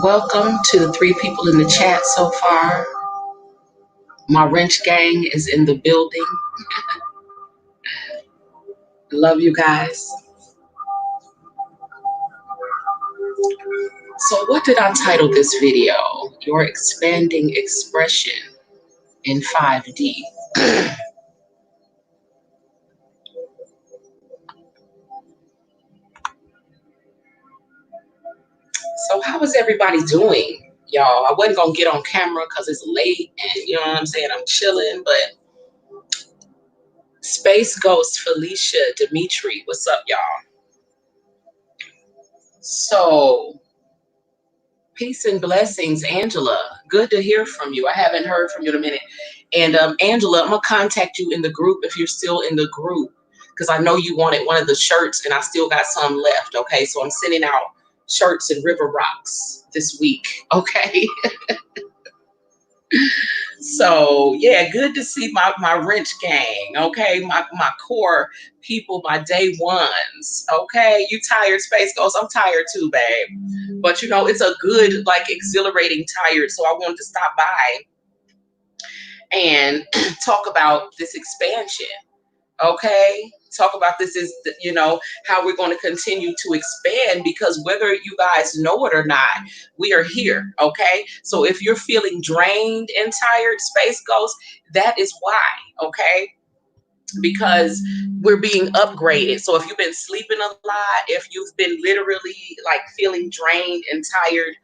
Welcome to the 3 people in the chat so far. My wrench gang is in the building. Love you guys. So what did I title this video? Your expanding expression in 5D. So how is everybody doing, y'all? I wasn't gonna get on camera because it's late and you know what I'm saying, I'm chilling, but Space Ghost, Felicia, Dimitri, what's up, y'all? So peace and blessings, Angela. Good to hear from you. I haven't heard from you in a minute. And Angela, I'm gonna contact you in the group if you're still in the group, because I know you wanted one of the shirts and I still got some left. Okay, so I'm sending out shirts and River Rocks this week. Okay. So yeah, good to see my wrench gang. Okay, my core people, my day ones. Okay, you tired, Space Ghost? I'm tired too, babe. But you know, it's a good, like, exhilarating tired. So I wanted to stop by and talk about this expansion. Okay, talk about this is, you know, how we're going to continue to expand, because whether you guys know it or not, we are here. Okay, so if you're feeling drained and tired, Space Ghost, that is why. Okay, because we're being upgraded. So if you've been sleeping a lot, if you've been literally like feeling drained and tired,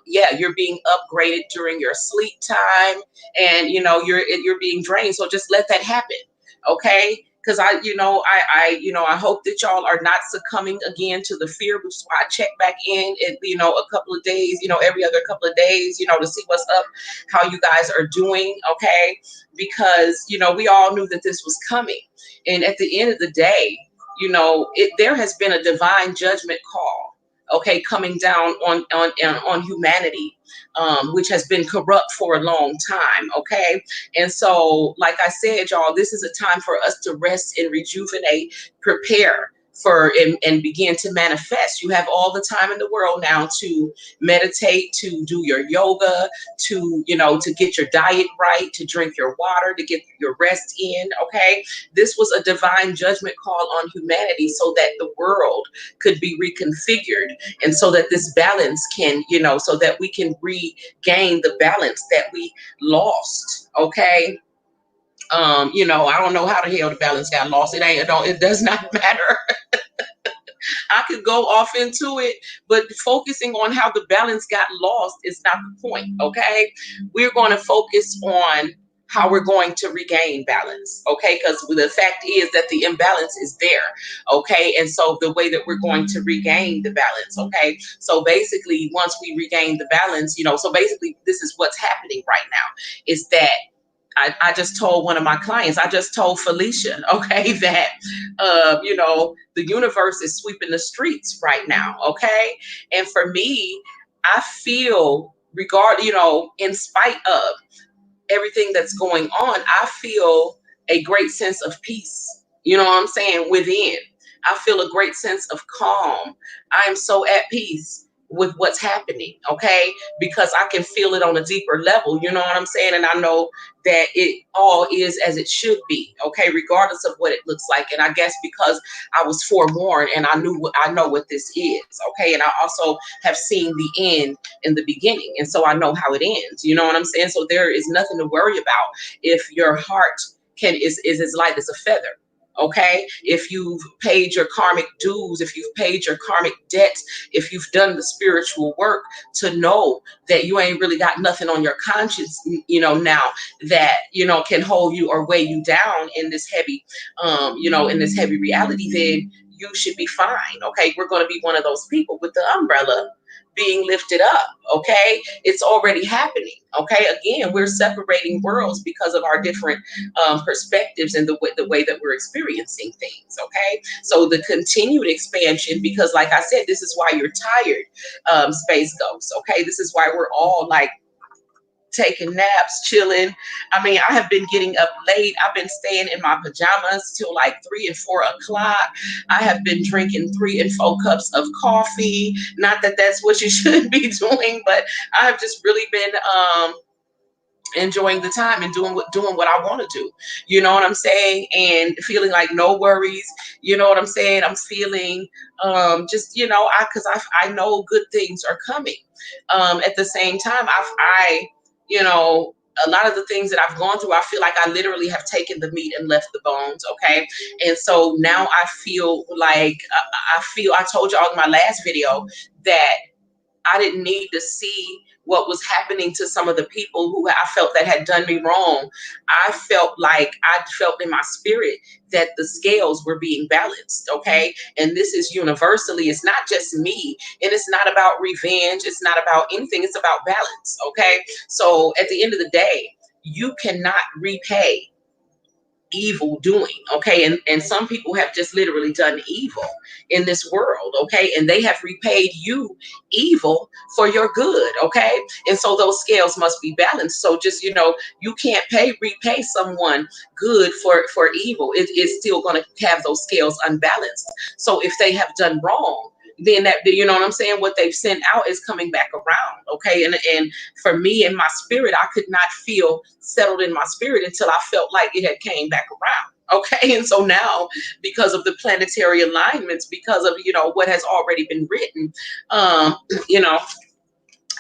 yeah, you're being upgraded during your sleep time, and you know you're being drained. So just let that happen, okay? Because I hope that y'all are not succumbing again to the fear, which is why I check back in at, you know, a couple of days, you know, every other couple of days, you know, to see what's up, how you guys are doing, okay? Because, you know, we all knew that this was coming. And at the end of the day, you know, there has been a divine judgment call, okay, coming down on humanity, which has been corrupt for a long time, okay? And so, like I said, y'all, this is a time for us to rest and rejuvenate, prepare for and begin to manifest. You have all the time in the world now to meditate, to do your yoga, to, you know, to get your diet right, to drink your water, to get your rest in, okay? This was a divine judgment call on humanity so that the world could be reconfigured, and so that this balance can, you know, so that we can regain the balance that we lost, okay? You know, I don't know how the hell the balance got lost. It does not matter. I could go off into it, but focusing on how the balance got lost is not the point, okay? We're going to focus on how we're going to regain balance, okay? Because the fact is that the imbalance is there, okay? And so the way that we're going to regain the balance, okay? So basically, once we regain the balance, you know, so basically this is what's happening right now, is that I just told one of my clients, I just told Felicia, okay, that, you know, the universe is sweeping the streets right now, okay? And for me, I feel, you know, in spite of everything that's going on, I feel a great sense of peace, you know what I'm saying, within. I feel a great sense of calm. I am so at peace with what's happening, okay? Because I can feel it on a deeper level, you know what I'm saying? And I know that it all is as it should be, okay, regardless of what it looks like. And I guess because I was forewarned and I know what this is, okay? And I also have seen the end in the beginning, and so I know how it ends, you know what I'm saying? So there is nothing to worry about if your heart is as light as a feather. Okay, if you've paid your karmic dues, if you've paid your karmic debts, if you've done the spiritual work to know that you ain't really got nothing on your conscience, now that, can hold you or weigh you down in this heavy, in this heavy reality, then you should be fine. Okay, we're going to be one of those people with the umbrella being lifted up. Okay, it's already happening. Okay, again, we're separating worlds because of our different perspectives and the way that we're experiencing things. Okay, so the continued expansion, because like I said, this is why you're tired, space ghosts. Okay, this is why we're all like taking naps, chilling. I mean, I have been getting up late. I've been staying in my pajamas till like 3 and 4 o'clock. I have been drinking 3 and 4 cups of coffee. Not that that's what you should be doing, but I have just really been enjoying the time and doing what I want to do. You know what I'm saying? And feeling like no worries. You know what I'm saying? I'm feeling just, I know good things are coming. At the same time, you know, a lot of the things that I've gone through, I feel like I literally have taken the meat and left the bones. Okay. And so now I feel like I told y'all in my last video that I didn't need to see what was happening to some of the people who I felt that had done me wrong. I felt in my spirit that the scales were being balanced. Okay. And this is universally, it's not just me, and it's not about revenge. It's not about anything. It's about balance. Okay. So at the end of the day, you cannot repay evil doing. Okay, and some people have just literally done evil in this world. Okay, and they have repaid you evil for your good. Okay, and so those scales must be balanced. So just, you can't repay someone good for evil. It's still going to have those scales unbalanced. So if they have done wrong, then that, you know what I'm saying, what they've sent out is coming back around. Okay, and for me, in my spirit, I could not feel settled in my spirit until I felt like it had came back around. Okay, and so now, because of the planetary alignments, because of, what has already been written, you know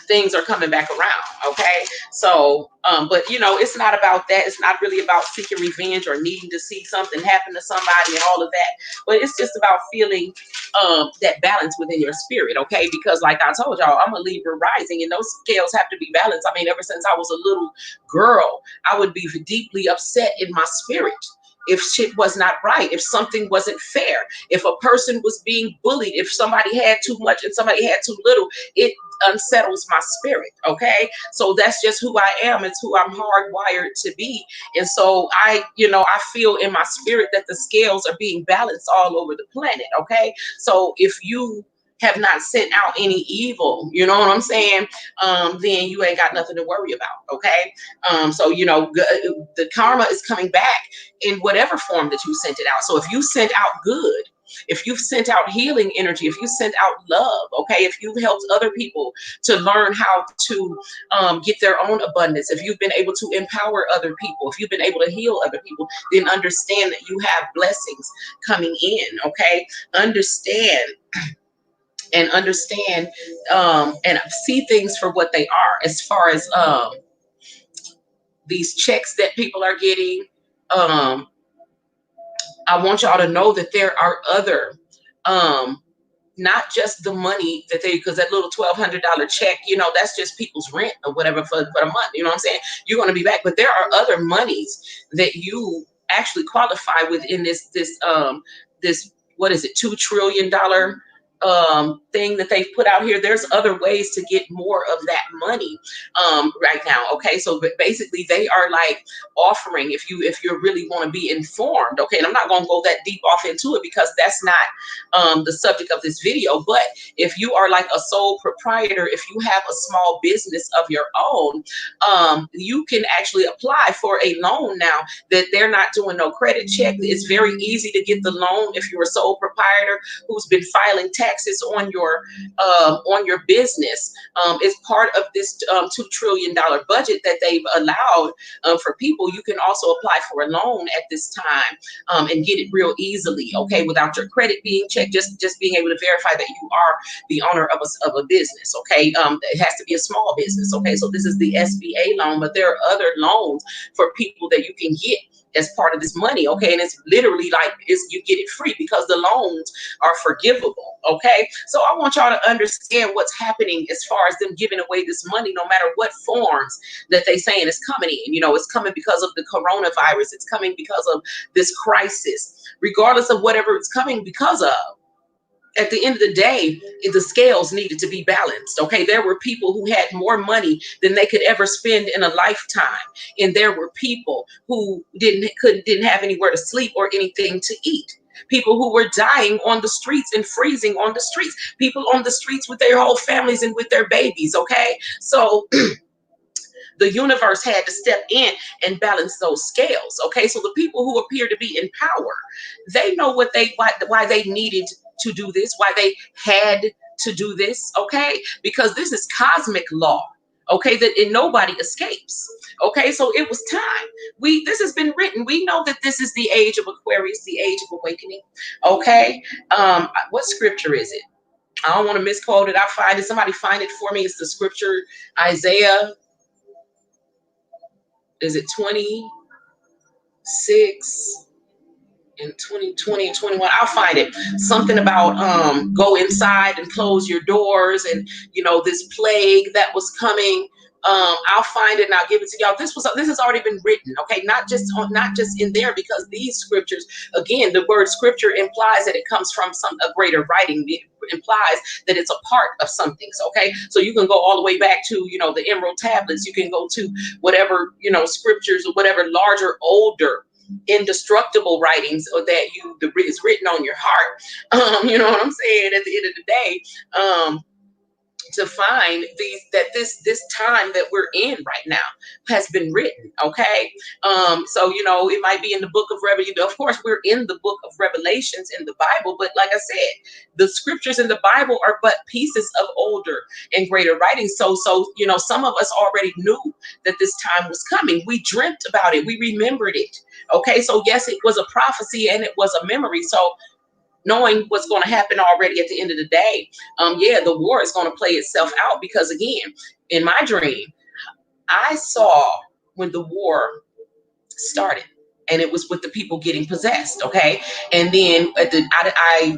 things are coming back around. Okay, so but it's not about that. It's not really about seeking revenge or needing to see something happen to somebody and all of that, but it's just about feeling that balance within your spirit. Okay, because like I told y'all, I'm a Libra rising, and those scales have to be balanced. I mean, ever since I was a little girl, I would be deeply upset in my spirit if shit was not right, if something wasn't fair, if a person was being bullied, if somebody had too much and somebody had too little. It unsettles my spirit. Okay, so that's just who I am. It's who I'm hardwired to be. And so I feel in my spirit that the scales are being balanced all over the planet. Okay, so if you have not sent out any evil, you know what I'm saying, then you ain't got nothing to worry about. Okay, so the karma is coming back in whatever form that you sent it out. So if you sent out good, if you've sent out healing energy, if you sent out love, okay, if you've helped other people to learn how to get their own abundance, if you've been able to empower other people, if you've been able to heal other people, then understand that you have blessings coming in. Okay, understand understand and see things for what they are, as far as these checks that people are getting. um I want y'all to know that there are other, not just the money that they, because that little $1,200 check, that's just people's rent or whatever for a month. You know what I'm saying? You're going to be back, but there are other monies that you actually qualify within this, what is it, $2 trillion thing that they've put out here. There's other ways to get more of that money right now. Okay, so basically they are like offering, if you really want to be informed. Okay, and I'm not going to go that deep off into it because that's not the subject of this video. But if you are like a sole proprietor, if you have a small business of your own, you can actually apply for a loan now that they're not doing no credit check. It's very easy to get the loan if you're a sole proprietor who's been filing taxes on your business. It's part of this $2 trillion budget that they've allowed for people. You can also apply for a loan at this time and get it real easily. Okay, without your credit being checked, just being able to verify that you are the owner of a business. Okay, it has to be a small business. Okay, so this is the SBA loan, but there are other loans for people that you can get as part of this money, okay? And it's literally like you get it free because the loans are forgivable, okay? So I want y'all to understand what's happening as far as them giving away this money, no matter what forms that they saying is coming in. It's coming because of the coronavirus. It's coming because of this crisis. Regardless of whatever it's coming because of, at the end of the day, the scales needed to be balanced. Okay, there were people who had more money than they could ever spend in a lifetime, and there were people who didn't have anywhere to sleep or anything to eat. People who were dying on the streets and freezing on the streets. People on the streets with their whole families and with their babies. Okay, so the universe had to step in and balance those scales. Okay, so the people who appear to be in power, they know why they needed to do this, why they had to do this. Okay, because this is cosmic law. Okay, that nobody escapes. Okay, so it was time. This has been written. We know that this is the age of Aquarius, the age of awakening. Okay, what scripture is it? I don't want to misquote it. I'll find it. Somebody find it for me. It's the scripture, Isaiah. Is it 26 and 20 and 21? I'll find it. Something about go inside and close your doors, and this plague that was coming. I'll find it and I'll give it to y'all. This has already been written, okay? Not just in there, because these scriptures, again, the word scripture implies that it comes from a greater writing. It implies that it's a part of something. Okay, so you can go all the way back to the emerald tablets. You can go to whatever scriptures or whatever larger, older, indestructible writings or that is written on your heart. You know what I'm saying? At the end of the day, to find this time that we're in right now has been written. Okay, so it might be in the book of Revelation. Of course, we're in the book of Revelations in the Bible, but like I said, the scriptures in the Bible are but pieces of older and greater writings. So some of us already knew that this time was coming. We dreamt about it. We remembered it. Okay, so yes, it was a prophecy and it was a memory. So knowing what's going to happen already at the end of the day, the war is going to play itself out, because again, in my dream, I saw when the war started, and it was with the people getting possessed. Okay, and then I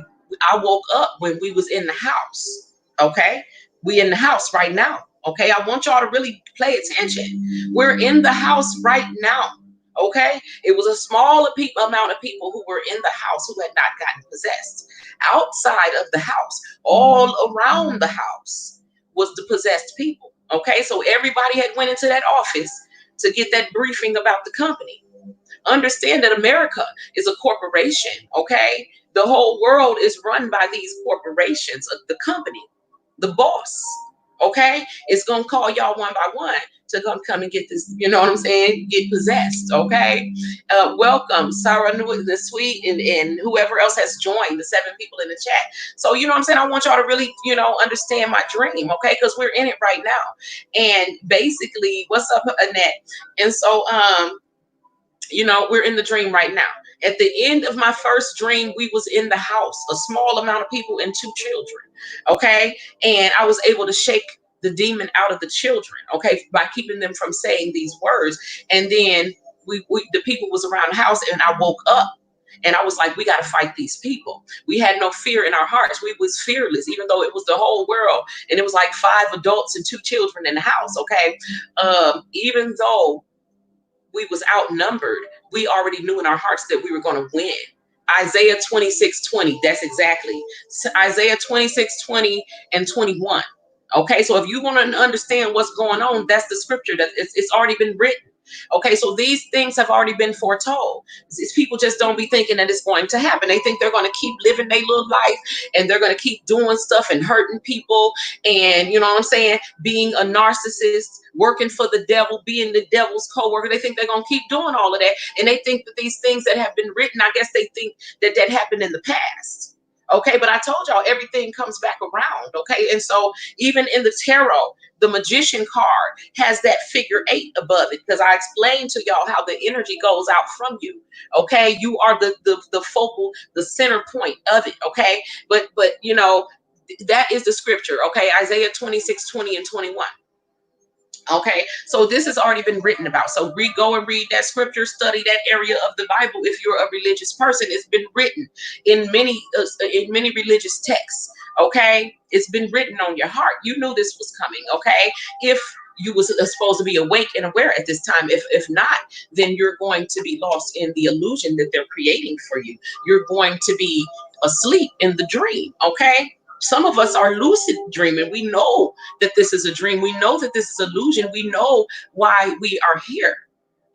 woke up when we was in the house. Okay, we in the house right now. Okay, I want y'all to really pay attention. We're in the house right now. Okay, it was a small amount of people who were in the house who had not gotten possessed. Outside of the house, all around the house, was the possessed people. Okay, so everybody had went into that office to get that briefing about the company. Understand that America is a corporation. Okay, the whole world is run by these corporations. The company, the boss, okay, is gonna call y'all one by one to come and get this, you know what I'm saying, get possessed. Okay, welcome Sarah the Sweet and whoever else has joined, the 7 people in the chat. So you know what I'm saying, I want y'all to really understand my dream, okay, because we're in it right now. And basically, what's up, Annette? And so we're in the dream right now. At the end of my first dream, we was in the house, a small amount of people and 2 children. Okay, and I was able to shake the demon out of the children, okay, by keeping them from saying these words. And then the people was around the house, and I woke up and I was like, we got to fight these people. We had no fear in our hearts. We was fearless, even though it was the whole world, and it was like 5 adults and 2 children in the house. Okay, even though we was outnumbered, we already knew in our hearts that we were going to win. Isaiah 26:20, that's exactly Isaiah 26:20 and 21. Okay, so if you want to understand what's going on, that's the scripture that it's already been written. Okay, so these things have already been foretold. These people just don't be thinking that it's going to happen. They think they're going to keep living their little life, and they're going to keep doing stuff and hurting people, and you know what I'm saying, being a narcissist, working for the devil, being the devil's co-worker. They think they're going to keep doing all of that, and they think that these things that have been written, I guess they think that happened in the past. Okay, but I told y'all everything comes back around. Okay, and so even in the tarot, the magician card has that figure 8 above it, because I explained to y'all how the energy goes out from you. Okay, you are the focal, the center point of it. Okay, but that is the scripture. Okay, Isaiah 26:20 and 21. Okay, so this has already been written about. So go and read that scripture, study that area of the Bible. If you're a religious person, it's been written in many religious texts. Okay, it's been written on your heart. You knew this was coming. Okay, if you was supposed to be awake and aware at this time. If not, then you're going to be lost in the illusion that they're creating for you. You're going to be asleep in the dream. Okay, some of us are lucid dreaming. We know that this is a dream. We know that this is illusion. We know why we are here.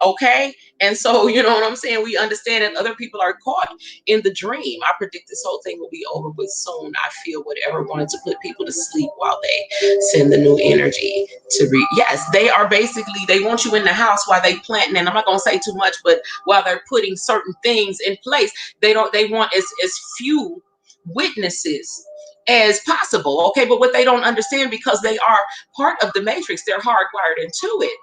Okay. And so, you know what I'm saying? We understand that other people are caught in the dream. I predict this whole thing will be over with soon. I feel whatever wanted to put people to sleep while they send the new energy to read. Yes, they are basically, they want you in the house while they planting. And I'm not going to say too much, but while they're putting certain things in place, they want as few witnesses as possible. Okay, but what they don't understand, because they are part of the matrix, they're hardwired into it.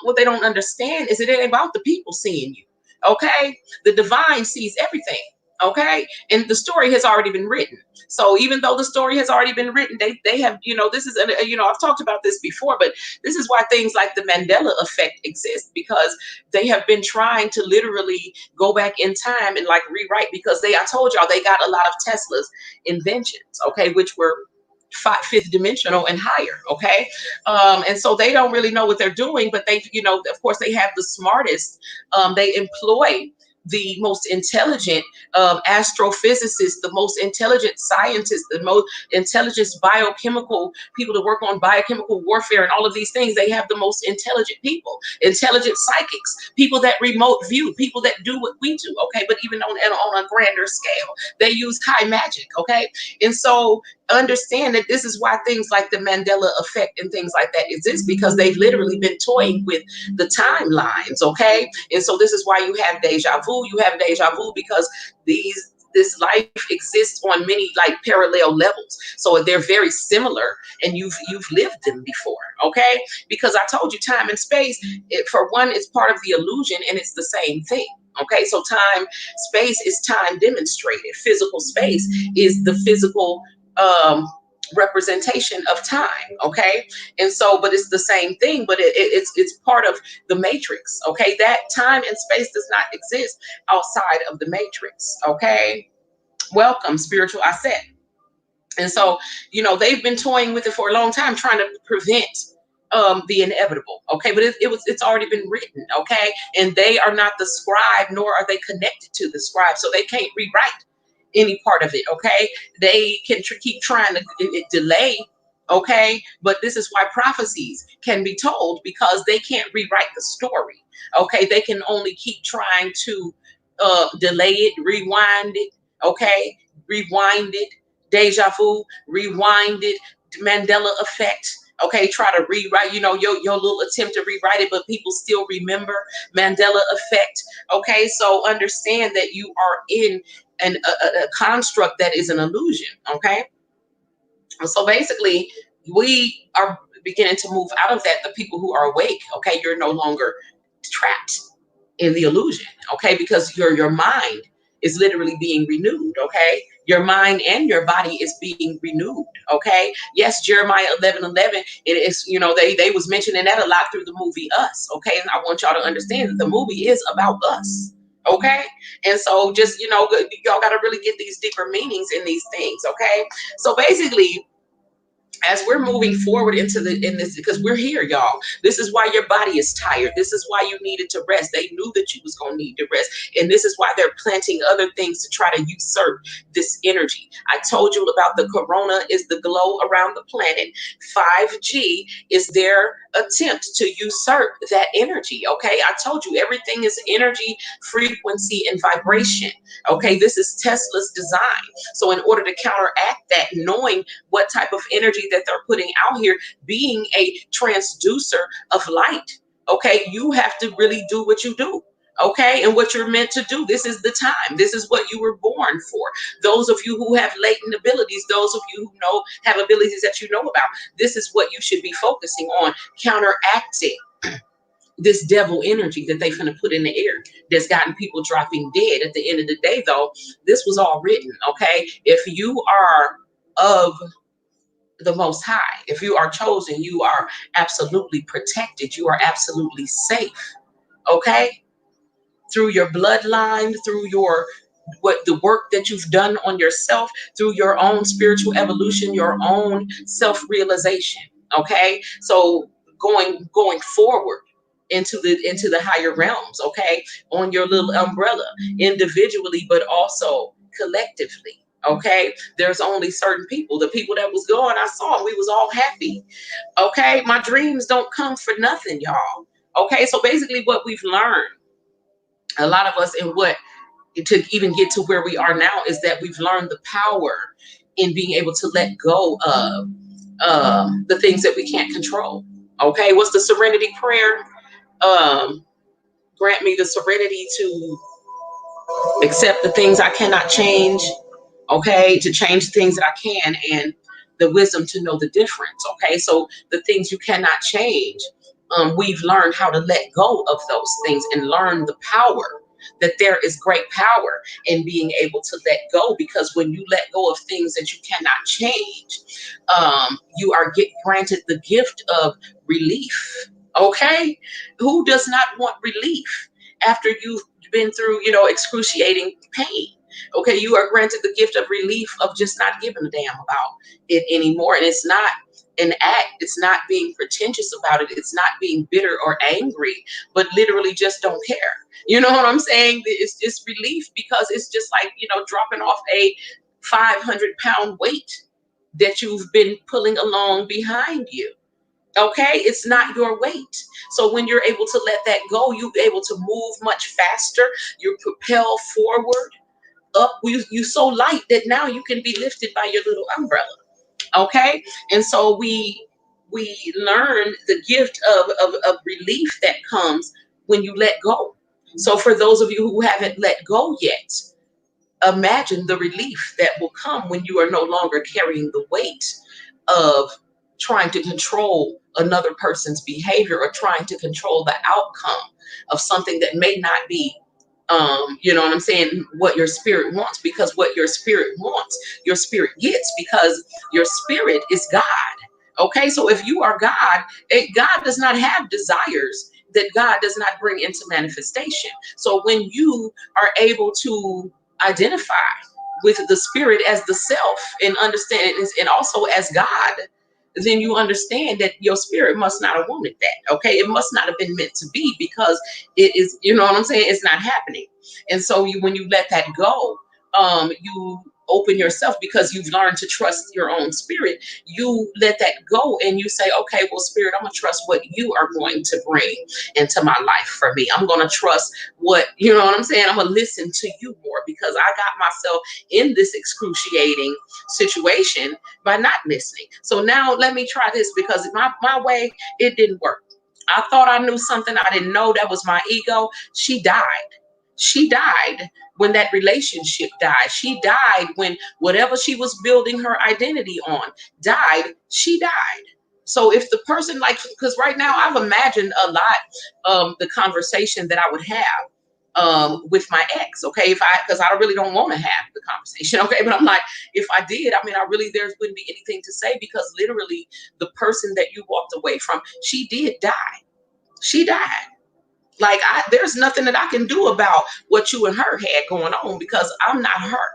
What they don't understand is it ain't about the people seeing you. Okay, the divine sees everything. Okay, and the story has already been written. So even though the story has already been written, they have, you know, this is I've talked about this before, but this is why things like the Mandela effect exist, because they have been trying to literally go back in time and like rewrite, because I told y'all, they got a lot of Tesla's inventions, okay, which were fifth dimensional and higher. Okay, and so they don't really know what they're doing, but they, you know, of course they have the smartest. They employ the most intelligent astrophysicists, the most intelligent scientists, the most intelligent biochemical people to work on biochemical warfare and all of these things. They have the most intelligent people, intelligent psychics, people that remote view, people that do what we do. Okay, but even on a grander scale, they use high magic. Okay, and so understand that this is why things like the Mandela effect and things like that exist, because they've literally been toying with the timelines. Okay, and so this is why you have deja vu. You have deja vu because this life exists on many like parallel levels, so they're very similar, and you've lived them before. Okay, because I told you, time and space, for one, is part of the illusion, and it's the same thing. Okay, so space is time demonstrated. Physical space is the physical um representation of time. Okay, and so, but it's the same thing, but it's part of the matrix. Okay, that time and space does not exist outside of the matrix. Okay, welcome spiritual asset. And so, you know, they've been toying with it for a long time, trying to prevent the inevitable. Okay, but it's already been written. Okay, and they are not the scribe, nor are they connected to the scribe, so they can't rewrite any part of it. Okay, they can keep trying to delay. Okay, but this is why prophecies can be told, because they can't rewrite the story. Okay, they can only keep trying to delay it, rewind it. Okay, rewind it, deja vu, rewind it, Mandela effect. Okay, try to rewrite, you know, your little attempt to rewrite it, but people still remember Mandela effect. Okay, so understand that you are in a construct that is an illusion. Okay, so basically, we are beginning to move out of that. The people who are awake, okay, you're no longer trapped in the illusion. Okay, because your mind is literally being renewed. Okay, your mind and your body is being renewed. Okay, yes, Jeremiah 11:11, it is, you know, they was mentioning that a lot through the movie Us. Okay, and I want y'all to understand that the movie is about us. Okay, and so just, you know, y'all got to really get these deeper meanings in these things. Okay, so basically, as we're moving forward in this, because we're here, y'all, this is why your body is tired, this is why you needed to rest. They knew that you was going to need to rest, and this is why they're planting other things to try to usurp this energy. I told you about the corona is the glow around the planet. 5G is their attempt to usurp that energy. Okay, I told you, everything is energy, frequency, and vibration. Okay, this is Tesla's design. So in order to counteract that, knowing what type of energy that they're putting out here, being a transducer of light, okay, you have to really do what you do. Okay, and what you're meant to do. This is the time. This is what you were born for. Those of you who have latent abilities, those of you who have abilities that you know about, this is what you should be focusing on, counteracting this devil energy that they finna put in the air that's gotten people dropping dead. At the end of the day, though, this was all written. Okay, if you are of the Most High. If you are chosen, you are absolutely protected. You are absolutely safe. Okay? Through your bloodline, through your what the work that you've done on yourself, through your own spiritual evolution, your own self-realization. Okay? So going forward into the higher realms, okay, on your little umbrella, individually but also collectively. Okay, there's only certain people. The people that was going, I saw them, we was all happy. Okay, my dreams don't come for nothing, y'all. Okay, so basically what we've learned, a lot of us, in what to even get to where we are now, is that we've learned the power in being able to let go of the things that we can't control. Okay, what's the serenity prayer? um Grant me the serenity to accept the things I cannot change, okay, to change the things that I can, and the wisdom to know the difference. Okay, so the things you cannot change, we've learned how to let go of those things and learn the power, that there is great power in being able to let go, because when you let go of things that you cannot change, you are granted the gift of relief. Okay, who does not want relief after you've been through, excruciating pain? Okay, you are granted the gift of relief of just not giving a damn about it anymore. And it's not an act, it's not being pretentious about it, it's not being bitter or angry, but literally just don't care. You know what I'm saying? It's just relief, because it's just like, dropping off a 500-pound weight that you've been pulling along behind you. Okay, it's not your weight. So when you're able to let that go, you're able to move much faster. You propel forward, up. You so light that now you can be lifted by your little umbrella. Okay, and so we learn the gift of relief that comes when you let go. So for those of you who haven't let go yet, imagine the relief that will come when you are no longer carrying the weight of trying to control another person's behavior, or trying to control the outcome of something that may not be, you know what I'm saying, what your spirit wants. Because what your spirit wants, your spirit gets, because your spirit is God. Okay, so if you are God, God does not have desires that God does not bring into manifestation. So when you are able to identify with the spirit as the self, and understand it, and also as God, then you understand that your spirit must not have wanted that. Okay, it must not have been meant to be, because it is, you know what I'm saying, it's not happening. And so when you let that go, you open yourself, because you've learned to trust your own spirit. You let that go and you say, okay, well, spirit, I'm gonna trust what you are going to bring into my life for me. I'm gonna trust what, you know what I'm saying, I'm gonna listen to you more, because I got myself in this excruciating situation by not listening. So now let me try this, because my way, it didn't work. I thought I knew something I didn't know. That was my ego. She died. She died when that relationship died. She died when whatever she was building her identity on died. She died. So if the person, like, because right now I've imagined a lot, the conversation that I would have with my ex. Okay, if I, because I really don't want to have the conversation. Okay, but I'm like, if I did, I mean, I really, there wouldn't be anything to say, because literally the person that you walked away from, she did die. She died. Like, there's nothing that I can do about what you and her had going on, because I'm not her.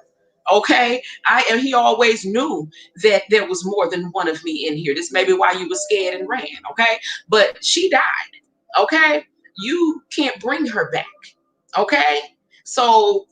Okay, and he always knew that there was more than one of me in here. This may be why you were scared and ran. Okay, but she died. Okay, you can't bring her back. Okay, so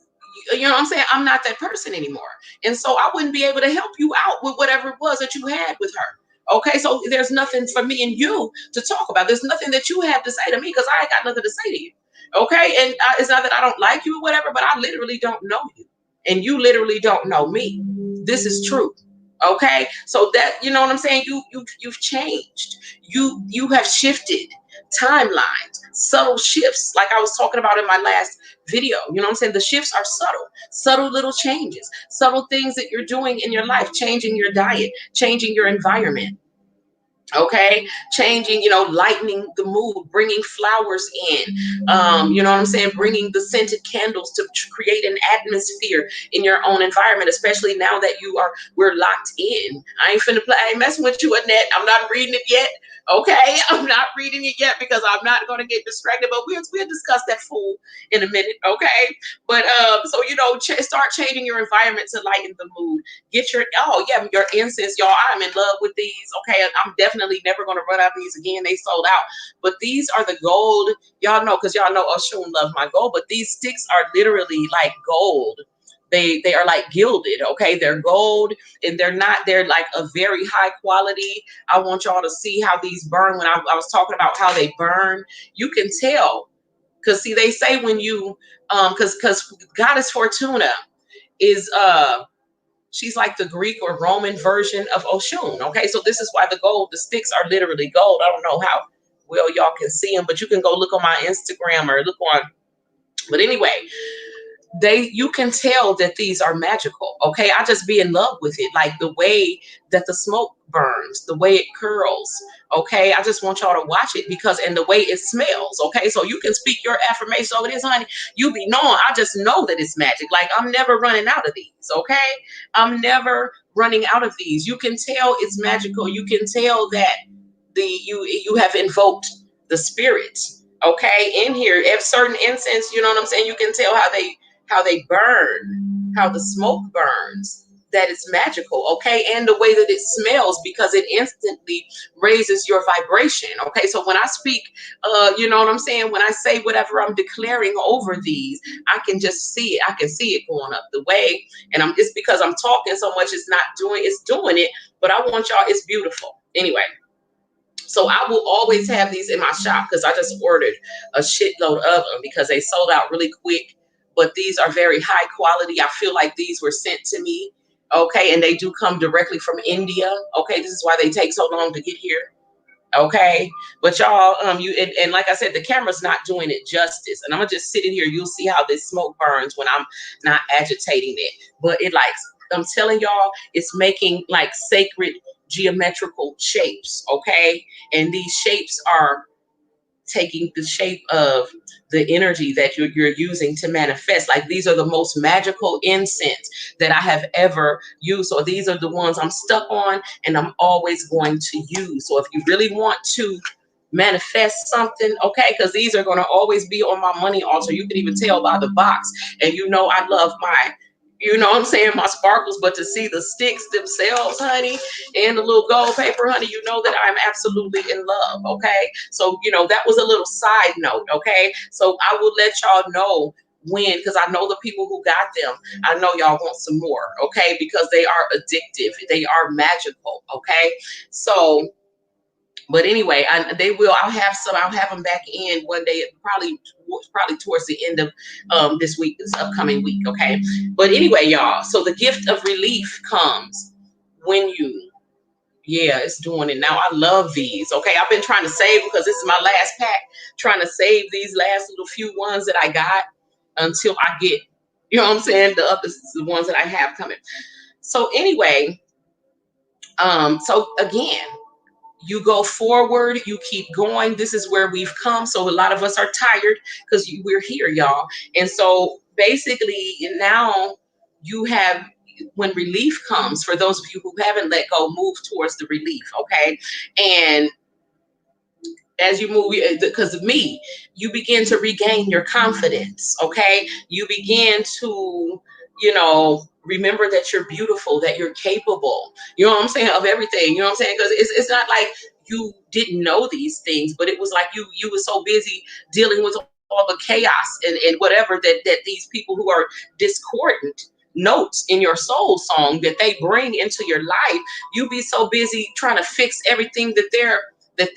you know what I'm saying, I'm not that person anymore, and so I wouldn't be able to help you out with whatever it was that you had with her. Okay, so there's nothing for me and you to talk about. There's nothing that you have to say to me, because I ain't got nothing to say to you. Okay, and it's not that I don't like you or whatever, but I literally don't know you, and you literally don't know me. This is true. Okay, so that, you know what I'm saying, you've changed. You have shifted timelines, subtle shifts, like I was talking about in my last video. You know what I'm saying? The shifts are subtle little changes, subtle things that you're doing in your life, changing your diet, changing your environment, Okay, changing, lightening the mood, bringing flowers in, you know what I'm saying, bringing the scented candles to create an atmosphere in your own environment, especially now that we're locked in. I ain't finna play, I ain't messing with you, Annette. I'm not reading it yet. Okay, I'm not reading it yet because I'm not going to get distracted, but we'll discuss that fool in a minute. Okay, but so start changing your environment to lighten the mood. Get oh yeah, your incense, y'all. I'm in love with these. Okay, I'm definitely never gonna run out of these again. They sold out. But these are the gold. Y'all know, because y'all know Oshun loves my gold. But these sticks are literally like gold. They are like gilded. Okay, they're gold, and they're like a very high quality. I want y'all to see how these burn. When I was talking about how they burn, you can tell. Because see, they say when you because Goddess Fortuna is she's like the Greek or Roman version of Oshun. Okay, so this is why the sticks are literally gold. I don't know how well y'all can see them, but you can go look on my Instagram or look on. But anyway, you can tell that these are magical. Okay, I just be in love with it, like the way that the smoke burns, the way it curls. Okay, I just want y'all to watch it and the way it smells. Okay, so you can speak your affirmation over this, honey. You be knowing, I just know that it's magic. Like, I'm never running out of these. Okay, I'm never running out of these. You can tell it's magical. You can tell that you have invoked the spirit. Okay, in here, if certain incense, you know what I'm saying, you can tell how they burn, how the smoke burns, that it's magical. Okay, and the way that it smells, because it instantly raises your vibration. Okay, so when I speak, you know what I'm saying, when I say whatever I'm declaring over these, I can just see it. I can see it going up the way, and it's because I'm talking so much, it's doing it. But I want y'all, it's beautiful anyway. So I will always have these in my shop because I just ordered a shitload of them because they sold out really quick. But these are very high quality. I feel like these were sent to me. Okay, and they do come directly from India. Okay, this is why they take so long to get here. Okay, but y'all, and like I said, the camera's not doing it justice. And I'm gonna just sit in here. You'll see how this smoke burns when I'm not agitating it. But I'm telling y'all, it's making like sacred geometrical shapes. Okay, and these shapes are taking the shape of the energy that you're using to manifest. Like, these are the most magical incense that I have ever used. So these are the ones I'm stuck on and I'm always going to use. So if you really want to manifest something, okay, because these are going to always be on my money altar. You can even tell by the box. And I love what I'm saying, my sparkles, but to see the sticks themselves, honey, and the little gold paper, honey, you know that I'm absolutely in love. Okay, so that was a little side note. Okay, so I will let y'all know because I know the people who got them. I know y'all want some more. Okay, because they are addictive, they are magical. Okay, so but anyway, I'll have some. I'll have them back in one day, probably towards the end of this upcoming week. Okay. But anyway, y'all. So the gift of relief comes when yeah, it's doing it now. I love these. Okay, I've been trying to save because this is my last pack. Trying to save these last little few ones that I got until I get, what I'm saying, the ones that I have coming. So anyway, so again, you go forward, you keep going. This is where we've come. So a lot of us are tired because we're here, y'all. And so basically now you have, when relief comes, for those of you who haven't let go, move towards the relief. Okay. And as you move, because of me, you begin to regain your confidence. Okay. You begin to, remember that you're beautiful, that you're capable, you know what I'm saying, of everything, you know what I'm saying? Because it's not like you didn't know these things, but it was like you were so busy dealing with all the chaos and whatever that these people who are discordant notes in your soul song that they bring into your life, you be so busy trying to fix everything that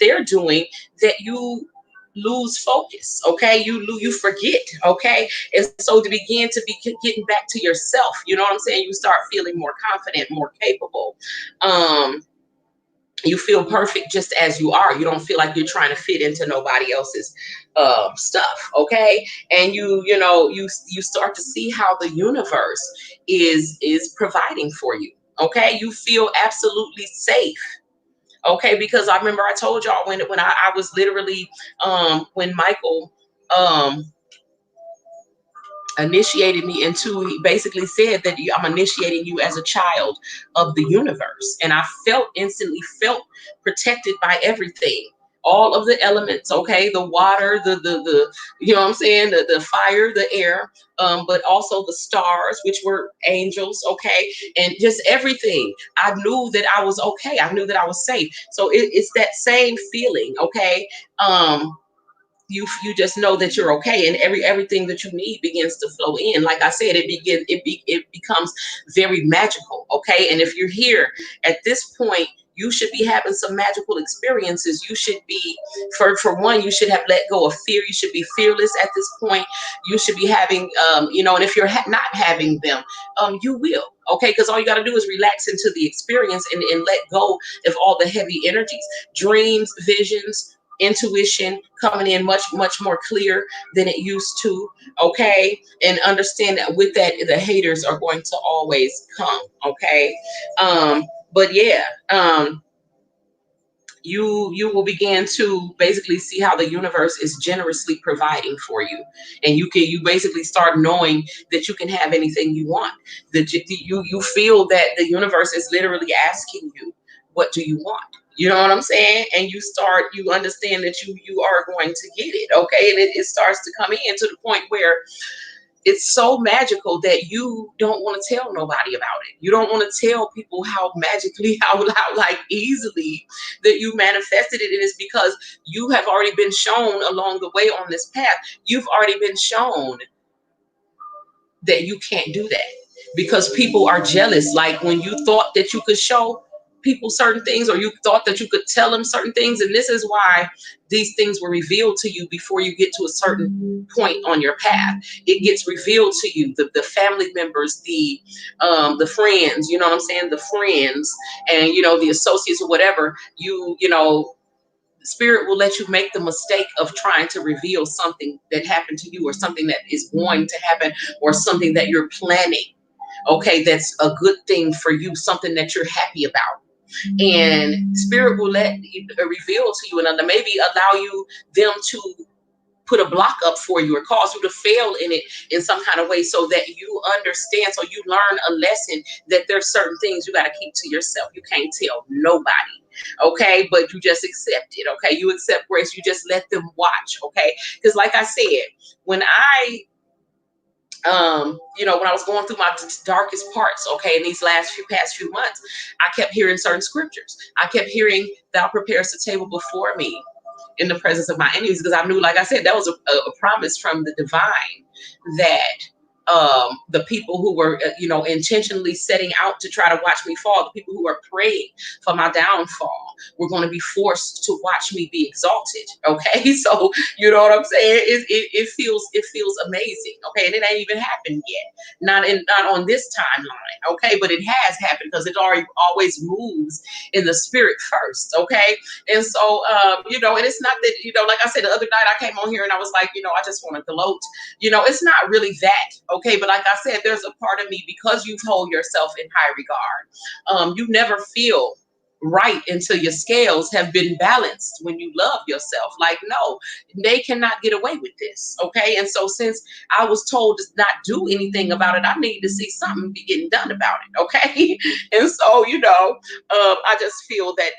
they're doing that you lose focus. Okay, you forget. Okay, and so to begin to be getting back to yourself, you know what I'm saying, you start feeling more confident, more capable. You feel perfect just as you are. You don't feel like you're trying to fit into nobody else's stuff. Okay, and you start to see how the universe is providing for you. Okay, you feel absolutely safe. Okay, because I remember I told y'all when I was literally when Michael um initiated me into, he basically said that I'm initiating you as a child of the universe, and I felt instantly felt protected by everything, all of the elements, okay, the water, the you know what I'm saying, the fire, the air, but also the stars, which were angels, okay, and just everything. I knew that I was okay, I knew that I was safe. So it's that same feeling, okay. You just know that you're okay, and everything that you need begins to flow in. Like I said, it becomes very magical, okay. And if you're here at this point, you should be having some magical experiences. You should be, for one, you should have let go of fear. You should be fearless at this point. You should be having and if you're not having them, you will, okay, because all you got to do is relax into the experience, and let go of all the heavy energies, dreams, visions, intuition coming in much more clear than it used to, okay. And understand that with that, the haters are going to always come, okay. But yeah, you will begin to basically see how the universe is generously providing for you, and you basically start knowing that you can have anything you want, that you feel that the universe is literally asking you, what do you want? You know what I'm saying? And you understand that you are going to get it, okay. And it starts to come in to the point where it's so magical that you don't want to tell nobody about it. You don't want to tell people how magically, how like easily that you manifested it. And it's because you have already been shown along the way on this path. You've already been shown that you can't do that, because people are jealous. Like when you thought that you could show people certain things, or you thought that you could tell them certain things, and this is why these things were revealed to you before you get to a certain point on your path. It gets revealed to you, the family members, the friends, you know what I'm saying, the friends, and the associates or whatever. Spirit will let you make the mistake of trying to reveal something that happened to you, or something that is going to happen, or something that you're planning, okay, that's a good thing for you, something that you're happy about. And Spirit will let you reveal to you, and maybe allow you them to put a block up for you, or cause you to fail in it in some kind of way, so that you understand, so you learn a lesson, that there's certain things you got to keep to yourself. You can't tell nobody, okay, but you just accept it, okay. You accept grace, you just let them watch, okay. Because like I said, when I when I was going through my darkest parts, okay, in these past few months, I kept hearing certain scriptures. I kept hearing, "Thou preparest a table before me in the presence of my enemies," because I knew, like I said, that was a promise from the divine, that the people who were, intentionally setting out to try to watch me fall, the people who are praying for my downfall, were going to be forced to watch me be exalted. Okay, so you know what I'm saying? It feels amazing. Okay, and it ain't even happened yet, not on this timeline. Okay, but it has happened, because it already always moves in the spirit first. Okay, and so and it's not that, like I said the other night, I came on here and I was like, I just want to gloat. It's not really that, okay. But like I said, there's a part of me, because you hold yourself in high regard. You never feel right until your scales have been balanced. When you love yourself, like, no, they cannot get away with this, okay. And so since I was told to not do anything about it, I need to see something be getting done about it, okay. And so I just feel that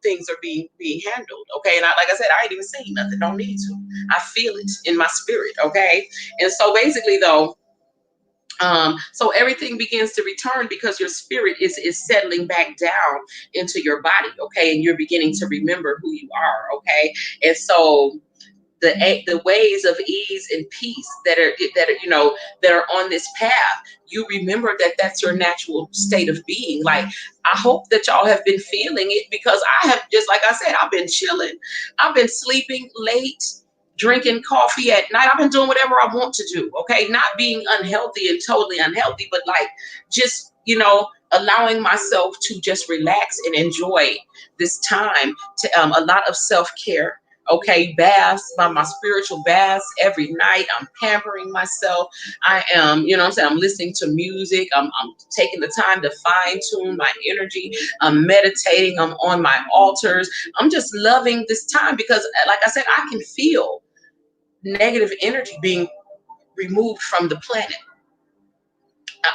things are being handled, okay. And like I said, I ain't even saying nothing, don't need to. I feel it in my spirit, okay. And so basically, though, so everything begins to return, because your spirit is settling back down into your body, okay, and you're beginning to remember who you are, okay. And so the ways of ease and peace that are on this path, you remember that that's your natural state of being. Like, I hope that y'all have been feeling it, because I have, just like I said, I've been chilling, I've been sleeping late, drinking coffee at night, I've been doing whatever I want to do, okay, not being unhealthy and totally unhealthy, but like, just allowing myself to just relax and enjoy this time, to a lot of self-care, Okay, baths, my spiritual baths every night. I'm pampering myself. I am, you know what I'm saying? I'm listening to music. I'm taking the time to fine tune my energy. I'm meditating. I'm on my altars. I'm just loving this time because, like I said, I can feel negative energy being removed from the planet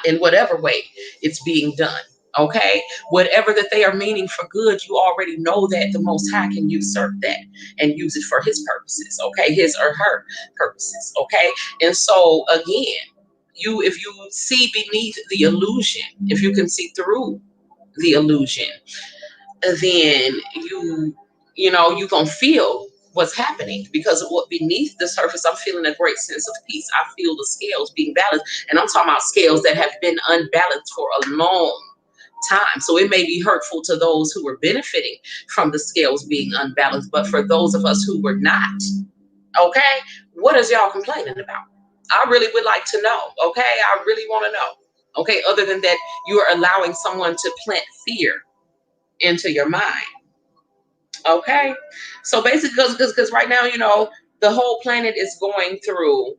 in whatever way it's being done. Okay, whatever that they are meaning for good, you already know that the Most High can usurp that and use it for His purposes. Okay, His or her purposes. Okay, and so again, if you see beneath the illusion, if you can see through the illusion, then you gonna feel what's happening because of what beneath the surface. I'm feeling a great sense of peace. I feel the scales being balanced, and I'm talking about scales that have been unbalanced for a long time. So it may be hurtful to those who were benefiting from the scales being unbalanced, but for those of us who were not, okay, what is y'all complaining about? I really would like to know. Okay, I really want to know. Okay, other than that, you are allowing someone to plant fear into your mind. Okay, so basically, because right now, the whole planet is going through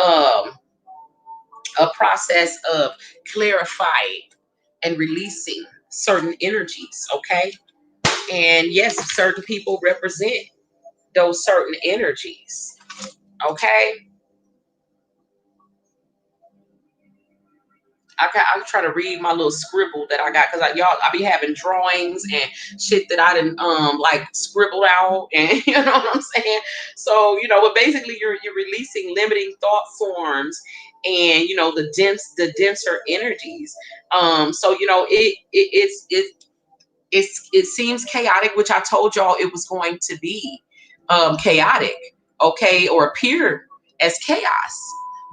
um, a process of clarifying and releasing certain energies. Okay, and yes, certain people represent those certain energies. Okay, I'm trying to read my little scribble that I got because I be having drawings and shit that I didn't like scribbled out, and you know what I'm saying. So but basically you're releasing limiting thought forms, and the denser energies. So it seems chaotic, which I told y'all it was going to be chaotic, okay, or appear as chaos.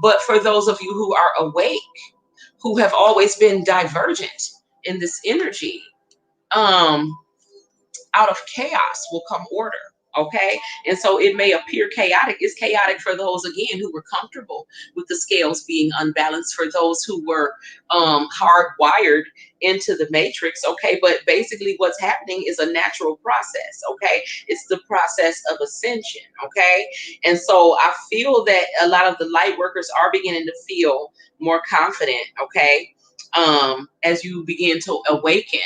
But for those of you who are awake, who have always been divergent in this energy, um, out of chaos will come order. Okay. And so it may appear chaotic. It's chaotic for those, again, who were comfortable with the scales being unbalanced, for those who were hardwired into the matrix. Okay. But basically, what's happening is a natural process. Okay. It's the process of ascension. Okay. And so I feel that a lot of the light workers are beginning to feel more confident. Okay. As you begin to awaken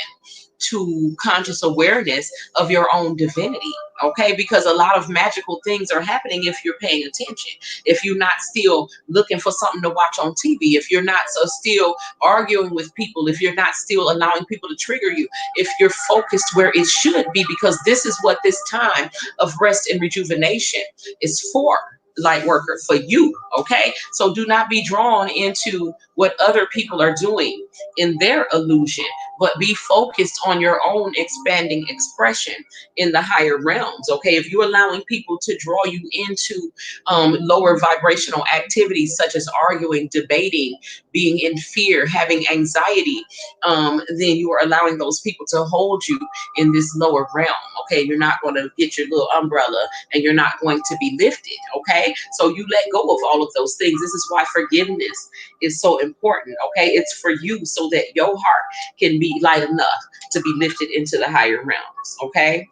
to conscious awareness of your own divinity. Okay, because a lot of magical things are happening if you're paying attention, if you're not still looking for something to watch on TV, if you're not still arguing with people, if you're not still allowing people to trigger you, if you're focused where it should be, because this is what this time of rest and rejuvenation is for. Light worker, for you. Okay, so do not be drawn into what other people are doing in their illusion, but be focused on your own expanding expression in the higher realms. Okay, if you're allowing people to draw you into lower vibrational activities such as arguing, debating, being in fear, having anxiety, then you are allowing those people to hold you in this lower realm. Okay, you're not going to get your little umbrella and you're not going to be lifted. Okay, so you let go of all of those things. This is why forgiveness is so important. Okay, it's for you so that your heart can be light enough to be lifted into the higher realms. Okay,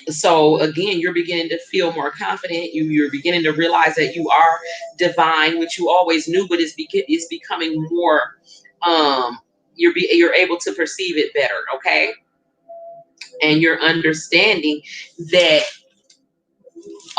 so again, you're beginning to feel more confident. You're beginning to realize that you are divine, which you always knew, but it's becoming more. Um, you're able to perceive it better. Okay, and you're understanding that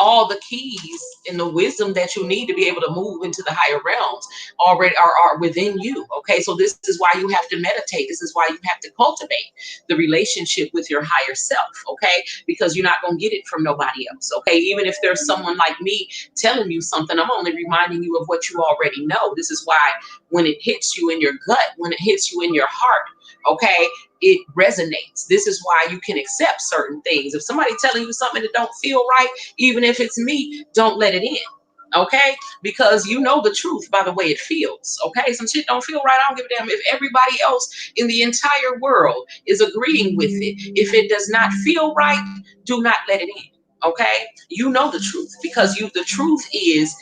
all the keys and the wisdom that you need to be able to move into the higher realms already are within you. Okay, so this is why you have to meditate. This is why you have to cultivate the relationship with your higher self. Okay, because you're not going to get it from nobody else. Okay, even if there's someone like me telling you something, I'm only reminding you of what you already know. This is why when it hits you in your gut, when it hits you in your heart, okay, it resonates. This is why you can accept certain things. If somebody telling you something that don't feel right, even if it's me, don't let it in. Okay, because you know the truth by the way it feels. Okay, some shit don't feel right, I don't give a damn if everybody else in the entire world is agreeing with it. If it does not feel right, do not let it in. Okay, you know the truth, because the truth is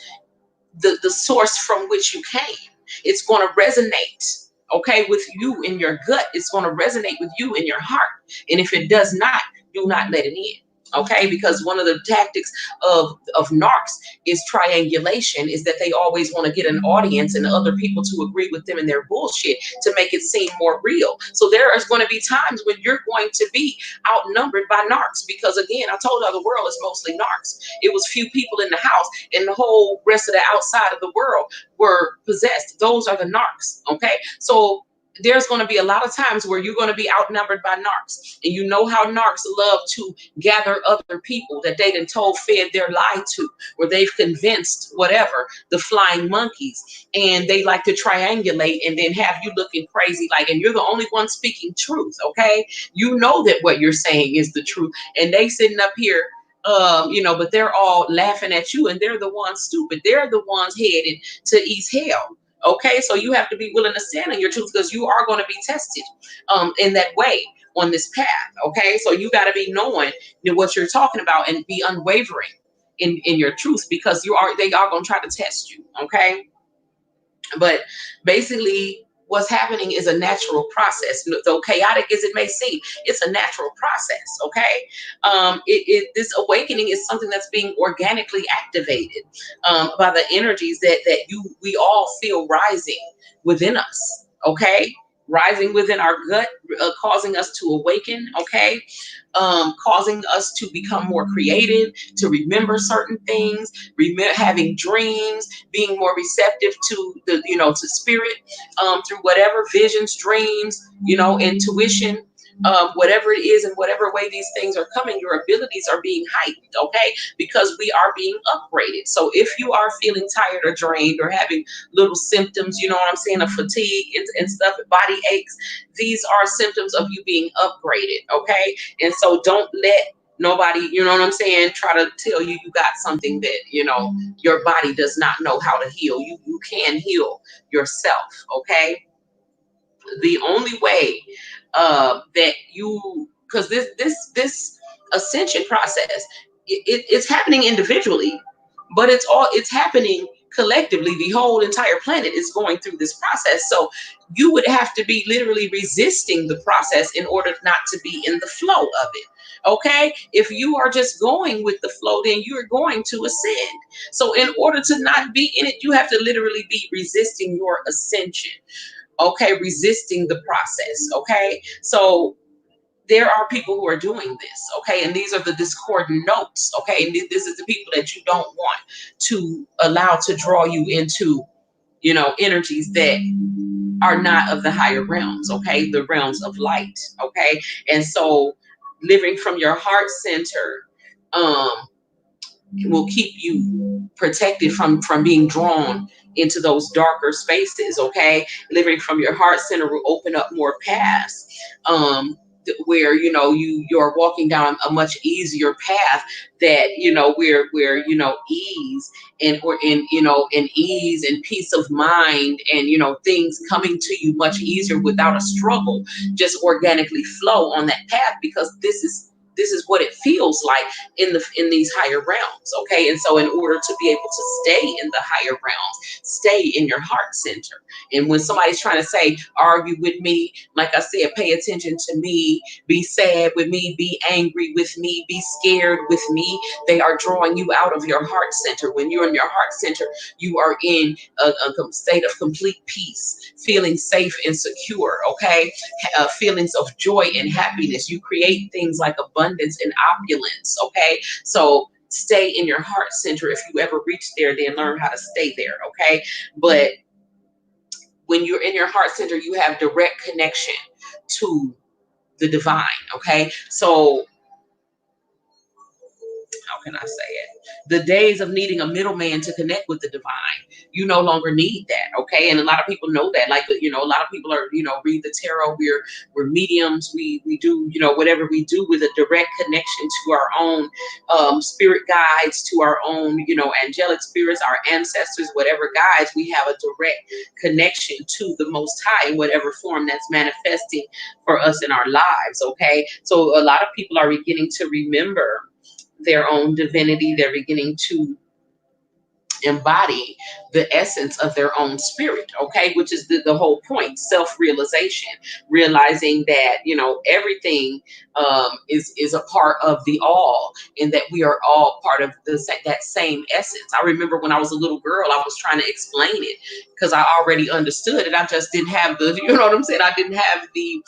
the source from which you came. It's going to resonate, okay, with you in your gut. It's going to resonate with you in your heart. And if it does not, do not let it in. Okay, because one of the tactics of narcs is triangulation, is that they always want to get an audience and other people to agree with them in their bullshit to make it seem more real. So there is going to be times when you're going to be outnumbered by narcs, because again, I told you the world is mostly narcs. It was few people in the house, and the whole rest of the outside of the world were possessed. Those are the narcs. Okay, so there's going to be a lot of times where you're going to be outnumbered by narcs, and you know how narcs love to gather other people that they done told, fed their lie to, or they've convinced whatever, the flying monkeys, and they like to triangulate and then have you looking crazy, like, and you're the only one speaking truth. Okay, you know that what you're saying is the truth, and they sitting up here, but they're all laughing at you, and they're the ones stupid, they're the ones headed to East Hell. Okay, so you have to be willing to stand on your truth, because you are going to be tested in that way on this path. Okay, so you got to be knowing what you're talking about and be unwavering in your truth, because they are going to try to test you. Okay, but basically what's happening is a natural process, though chaotic as it may seem. It's a natural process. Okay, this awakening is something that's being organically activated by the energies that we all feel rising within us. Okay, rising within our gut, causing us to awaken. Okay, causing us to become more creative, to remember certain things, having dreams, being more receptive to to spirit, through whatever visions, dreams, intuition, whatever it is, in whatever way these things are coming, your abilities are being heightened. Okay, because we are being upgraded. So if you are feeling tired or drained or having little symptoms, you know what I'm saying, of fatigue and stuff, body aches, these are symptoms of you being upgraded. Okay, and so don't let nobody, you know what I'm saying, try to tell you you got something that your body does not know how to heal. You can heal yourself. Okay, the only way that you, because this ascension process, it's happening individually, but it's happening collectively. The whole entire planet is going through this process, so you would have to be literally resisting the process in order not to be in the flow of it. Okay, if you are just going with the flow, then you're going to ascend. So in order to not be in it, you have to literally be resisting your ascension. Okay, resisting the process. Okay, so there are people who are doing this. Okay, and these are the discordant notes. Okay, and this is the people that you don't want to allow to draw you into energies that are not of the higher realms. Okay, the realms of light. Okay, and so living from your heart center um will keep you protected from being drawn into those darker spaces. Okay, living from your heart center will open up more paths, where you're walking down a much easier path, that where ease and ease and peace of mind, and things coming to you much easier without a struggle, just organically flow on that path, because this is what it feels like in these higher realms. Okay, and so in order to be able to stay in the higher realms, stay in your heart center. And when somebody's trying to say, argue with me, like I said, pay attention to me, be sad with me, be angry with me, be scared with me, they are drawing you out of your heart center. When you're in your heart center, you are in a state of complete peace, feeling safe and secure. Okay, feelings of joy and happiness. You create things like abundance and opulence. Okay, so stay in your heart center. If you ever reach there, then learn how to stay there. Okay, but when you're in your heart center, you have direct connection to the divine. Okay, so how can I say it? The days of needing a middleman to connect with the divine, you no longer need that. Okay, and a lot of people know that. Like a lot of people are read the tarot. We're mediums. We do whatever we do with a direct connection to our own spirit guides, to our own angelic spirits, our ancestors, whatever guides. We have a direct connection to the Most High in whatever form that's manifesting for us in our lives. Okay, so a lot of people are beginning to remember their own divinity. They're beginning to embody the essence of their own spirit, okay, which is the whole point, self-realization, realizing that, everything is a part of the all, and that we are all part of that same essence. I remember when I was a little girl, I was trying to explain it because I already understood it. I just didn't have the, you know what I'm saying, I didn't have the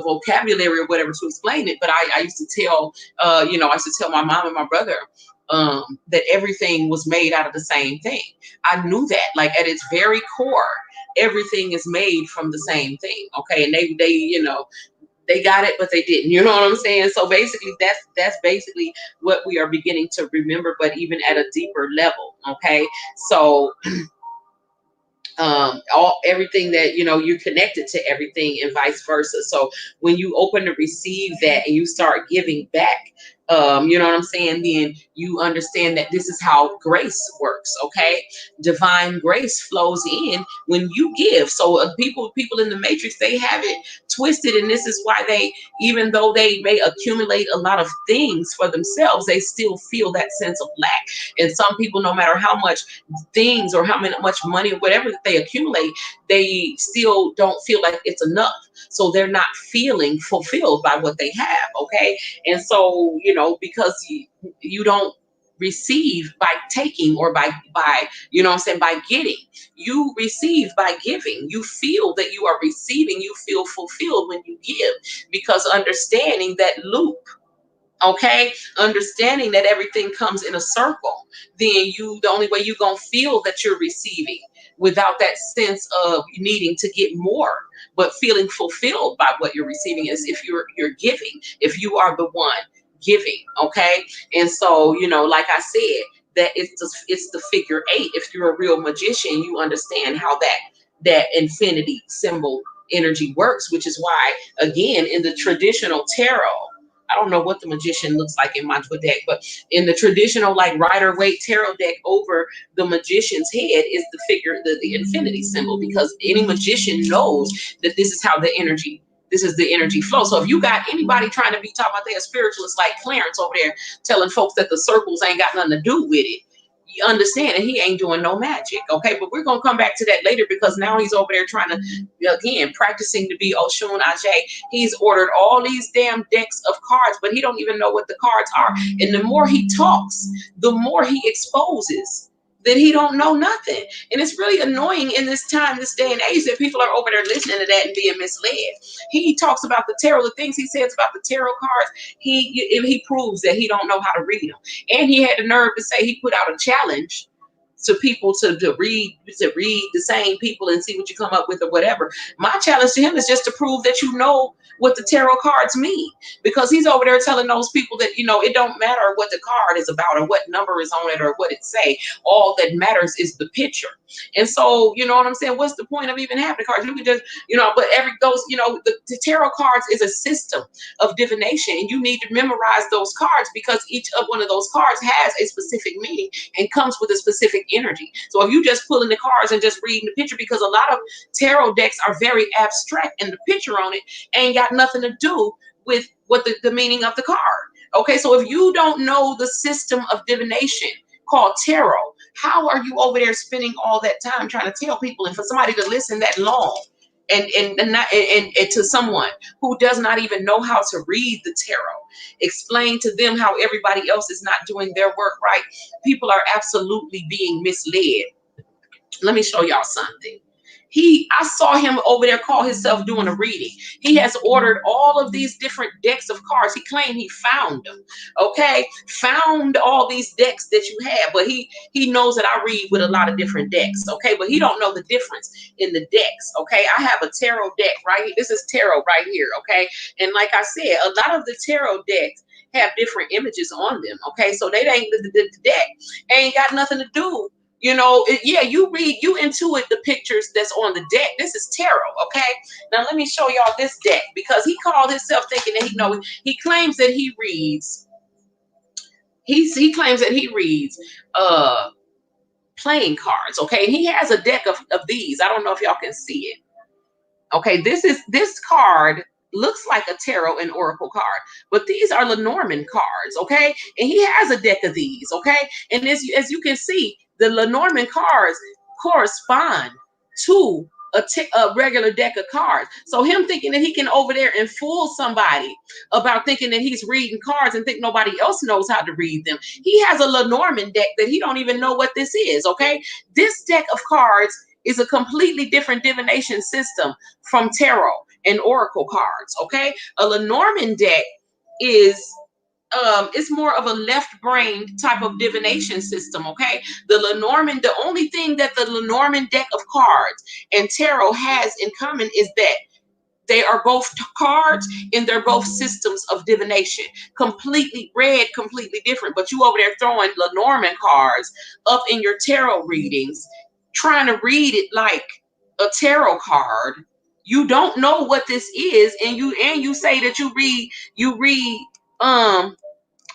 vocabulary or whatever to explain it. But I used to tell, I used to tell my mom and my brother that everything was made out of the same thing. I knew that, like, at its very core, everything is made from the same thing. Okay, and they got it, but they didn't. You know what I'm saying? So basically, that's basically what we are beginning to remember, but even at a deeper level. Okay, so all everything that you're connected to everything, and vice versa. So when you open to receive that and you start giving back, you know what I'm saying, then you understand that this is how grace works. Okay, divine grace flows in when you give. So people in the matrix, they have it twisted, and this is why they, even though they may accumulate a lot of things for themselves, they still feel that sense of lack. And some people, no matter how much things or much money or whatever that they accumulate, they still don't feel like it's enough. So they're not feeling fulfilled by what they have. Okay, and so because you don't receive by taking, or by by getting. You receive by giving. You feel that you are receiving. You feel fulfilled when you give, because understanding that loop. Okay, understanding that everything comes in a circle, then the only way you're gonna feel that you're receiving without that sense of needing to get more, but feeling fulfilled by what you're receiving, is if you're giving, if you are the one giving. Okay, and so like I said, that it's the figure eight. If you're a real magician, you understand how that infinity symbol energy works, which is why, again, in the traditional tarot, I don't know what the magician looks like in my deck, but in the traditional, like, Rider-Waite tarot deck, over the magician's head is the figure, the infinity symbol, because any magician knows that this is the energy flow. So if you got anybody trying to be talking about they're a spiritualist like Clarence over there telling folks that the circles ain't got nothing to do with it, you understand that he ain't doing no magic. Okay, but we're gonna come back to that later, because now he's over there trying to, again, practicing to be Oshun Ajay. He's ordered all these damn decks of cards, but he don't even know what the cards are. And the more he talks, the more he exposes that he don't know nothing. And it's really annoying in this time, this day and age, that people are over there listening to that and being misled. He talks about the tarot, the things he says about the tarot cards. He proves that he don't know how to read them. And he had the nerve to say he put out a challenge to people to read the same people and see what you come up with or whatever. My challenge to him is just to prove that you know what the tarot cards mean, because he's over there telling those people that it don't matter what the card is about or what number is on it or what it say. All that matters is the picture. And so, you know what I'm saying, what's the point of even having the cards? You can just, but the tarot cards is a system of divination, and you need to memorize those cards, because each of one of those cards has a specific meaning and comes with a specific energy. So if you just pulling the cards and just reading the picture, because a lot of tarot decks are very abstract and the picture on it ain't got nothing to do with what the meaning of the card. Okay, so if you don't know the system of divination called tarot, how are you over there spending all that time trying to tell people, and for somebody to listen that long and to someone who does not even know how to read the tarot, explain to them how everybody else is not doing their work right? People are absolutely being misled. Let me show y'all something. I saw him over there call himself doing a reading. He has ordered all of these different decks of cards. He claimed he found them. Okay, found all these decks that you have, but he knows that I read with a lot of different decks. Okay, but he don't know the difference in the decks. Okay, I have a tarot deck right here. This is tarot right here. Okay, and like I said, a lot of the tarot decks have different images on them. Okay, so they ain't the deck ain't got nothing to do. Yeah, you intuit the pictures that's on the deck. This is tarot, okay? Now let me show y'all this deck, because he called himself thinking that he claims that he reads. He claims that he reads playing cards, okay? And he has a deck of these. I don't know if y'all can see it. Okay, this card looks like a tarot and oracle card, but these are Lenormand cards, okay? And he has a deck of these, okay? And as you can see, the Lenormand cards correspond to a regular deck of cards. So him thinking that he can over there and fool somebody about thinking that he's reading cards and think nobody else knows how to read them. He has a Lenormand deck that he don't even know what this is, okay? This deck of cards is a completely different divination system from tarot and oracle cards, okay? A Lenormand deck is it's more of a left brain type of divination system, okay? The only thing that the Lenormand deck of cards and tarot has in common is that they are both cards and they're both systems of divination. Completely read, completely different. But you over there throwing Lenormand cards up in your tarot readings, trying to read it like a tarot card. You don't know what this is, and you say that you read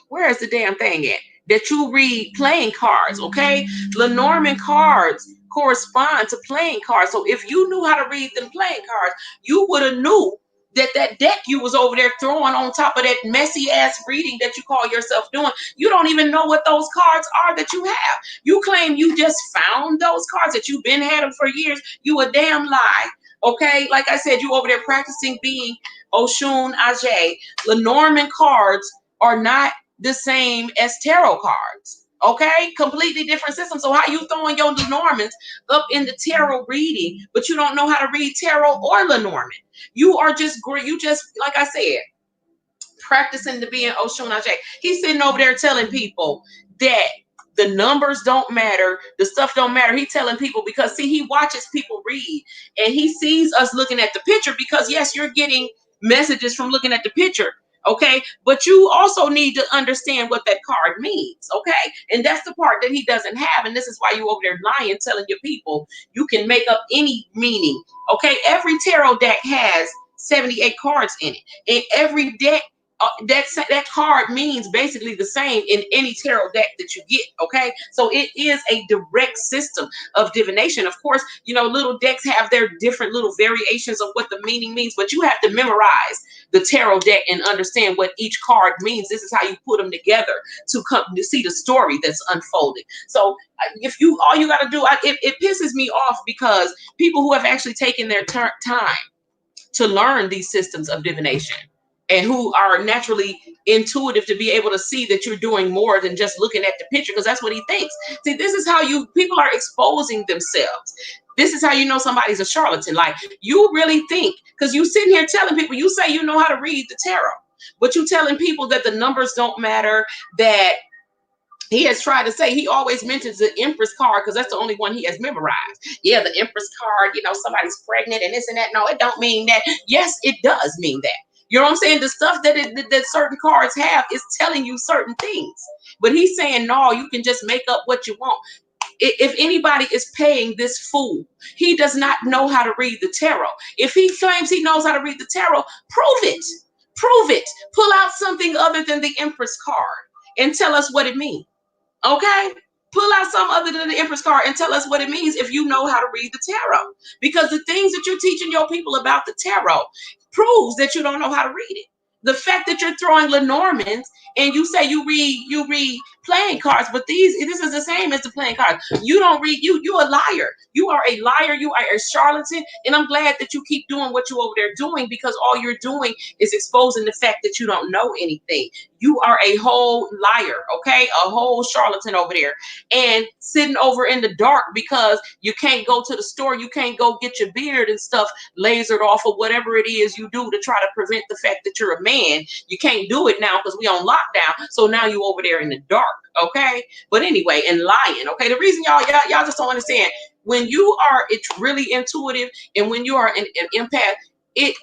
where is the damn thing at? That you read playing cards, okay? Lenormand cards correspond to playing cards. So if you knew how to read them playing cards, you would have knew that that deck you was over there throwing on top of that messy ass reading that you call yourself doing. You don't even know what those cards are that you have. You claim you just found those cards, that you've been had them for years. You a damn lie. Okay, like I said, you over there practicing being Oshun Ajay. Lenormand cards are not the same as tarot cards. Okay, completely different system. So how you throwing your Lenormands up in the tarot reading, but you don't know how to read tarot or Lenormand? You are just like I said, practicing to be an Oshun Ajay. He's sitting over there telling people that the numbers don't matter, the stuff don't matter. He's telling people because see, he watches people read and he sees us looking at the picture because yes, you're getting messages from looking at the picture. Okay, but you also need to understand what that card means. Okay, and that's the part that he doesn't have, and this is why you over there lying, telling your people you can make up any meaning. Okay, every tarot deck has 78 cards in it, and every deck that card means basically the same in any tarot deck that you get. Okay, so it is a direct system of divination. Of course, you know, little decks have their different little variations of what the meaning means, but you have to memorize the tarot deck and understand what each card means. This is how you put them together to come to see the story that's unfolding. So if you all you got to do, it pisses me off because people who have actually taken their time to learn these systems of divination and who are naturally intuitive to be able to see that you're doing more than just looking at the picture, because that's what he thinks. See, this is how people are exposing themselves. This is how you know somebody's a charlatan. Like, you really think, because you sitting here telling people, you say you know how to read the tarot, but you telling people that the numbers don't matter, that he has tried to say, he always mentions the Empress card because that's the only one he has memorized. Yeah, the Empress card, you know, somebody's pregnant and this and that. No, it don't mean that. Yes, it does mean that. You know what I'm saying? The stuff that certain cards have is telling you certain things. But he's saying, no, you can just make up what you want. If anybody is paying this fool, he does not know how to read the tarot. If he claims he knows how to read the tarot, prove it. Prove it. Pull out something other than the Empress card and tell us what it means. Okay? Pull out some other than the Empress card and tell us what it means if you know how to read the tarot. Because the things that you're teaching your people about the tarot proves that you don't know how to read it. The fact that you're throwing Lenormands and you say you read playing cards, but this is the same as the playing cards. You don't read, you're a liar. You are a liar, you are a charlatan, and I'm glad that you keep doing what you over there doing, because all you're doing is exposing the fact that you don't know anything. You are a whole liar, okay? A whole charlatan over there, and sitting over in the dark because you can't go to the store, you can't go get your beard and stuff lasered off, or whatever it is you do to try to prevent the fact that you're a man. You can't do it now because we on lockdown, so now you over there in the dark, okay? But anyway, and lying, okay? The reason y'all just don't understand, when you are, it's really intuitive, and when you are an empath, it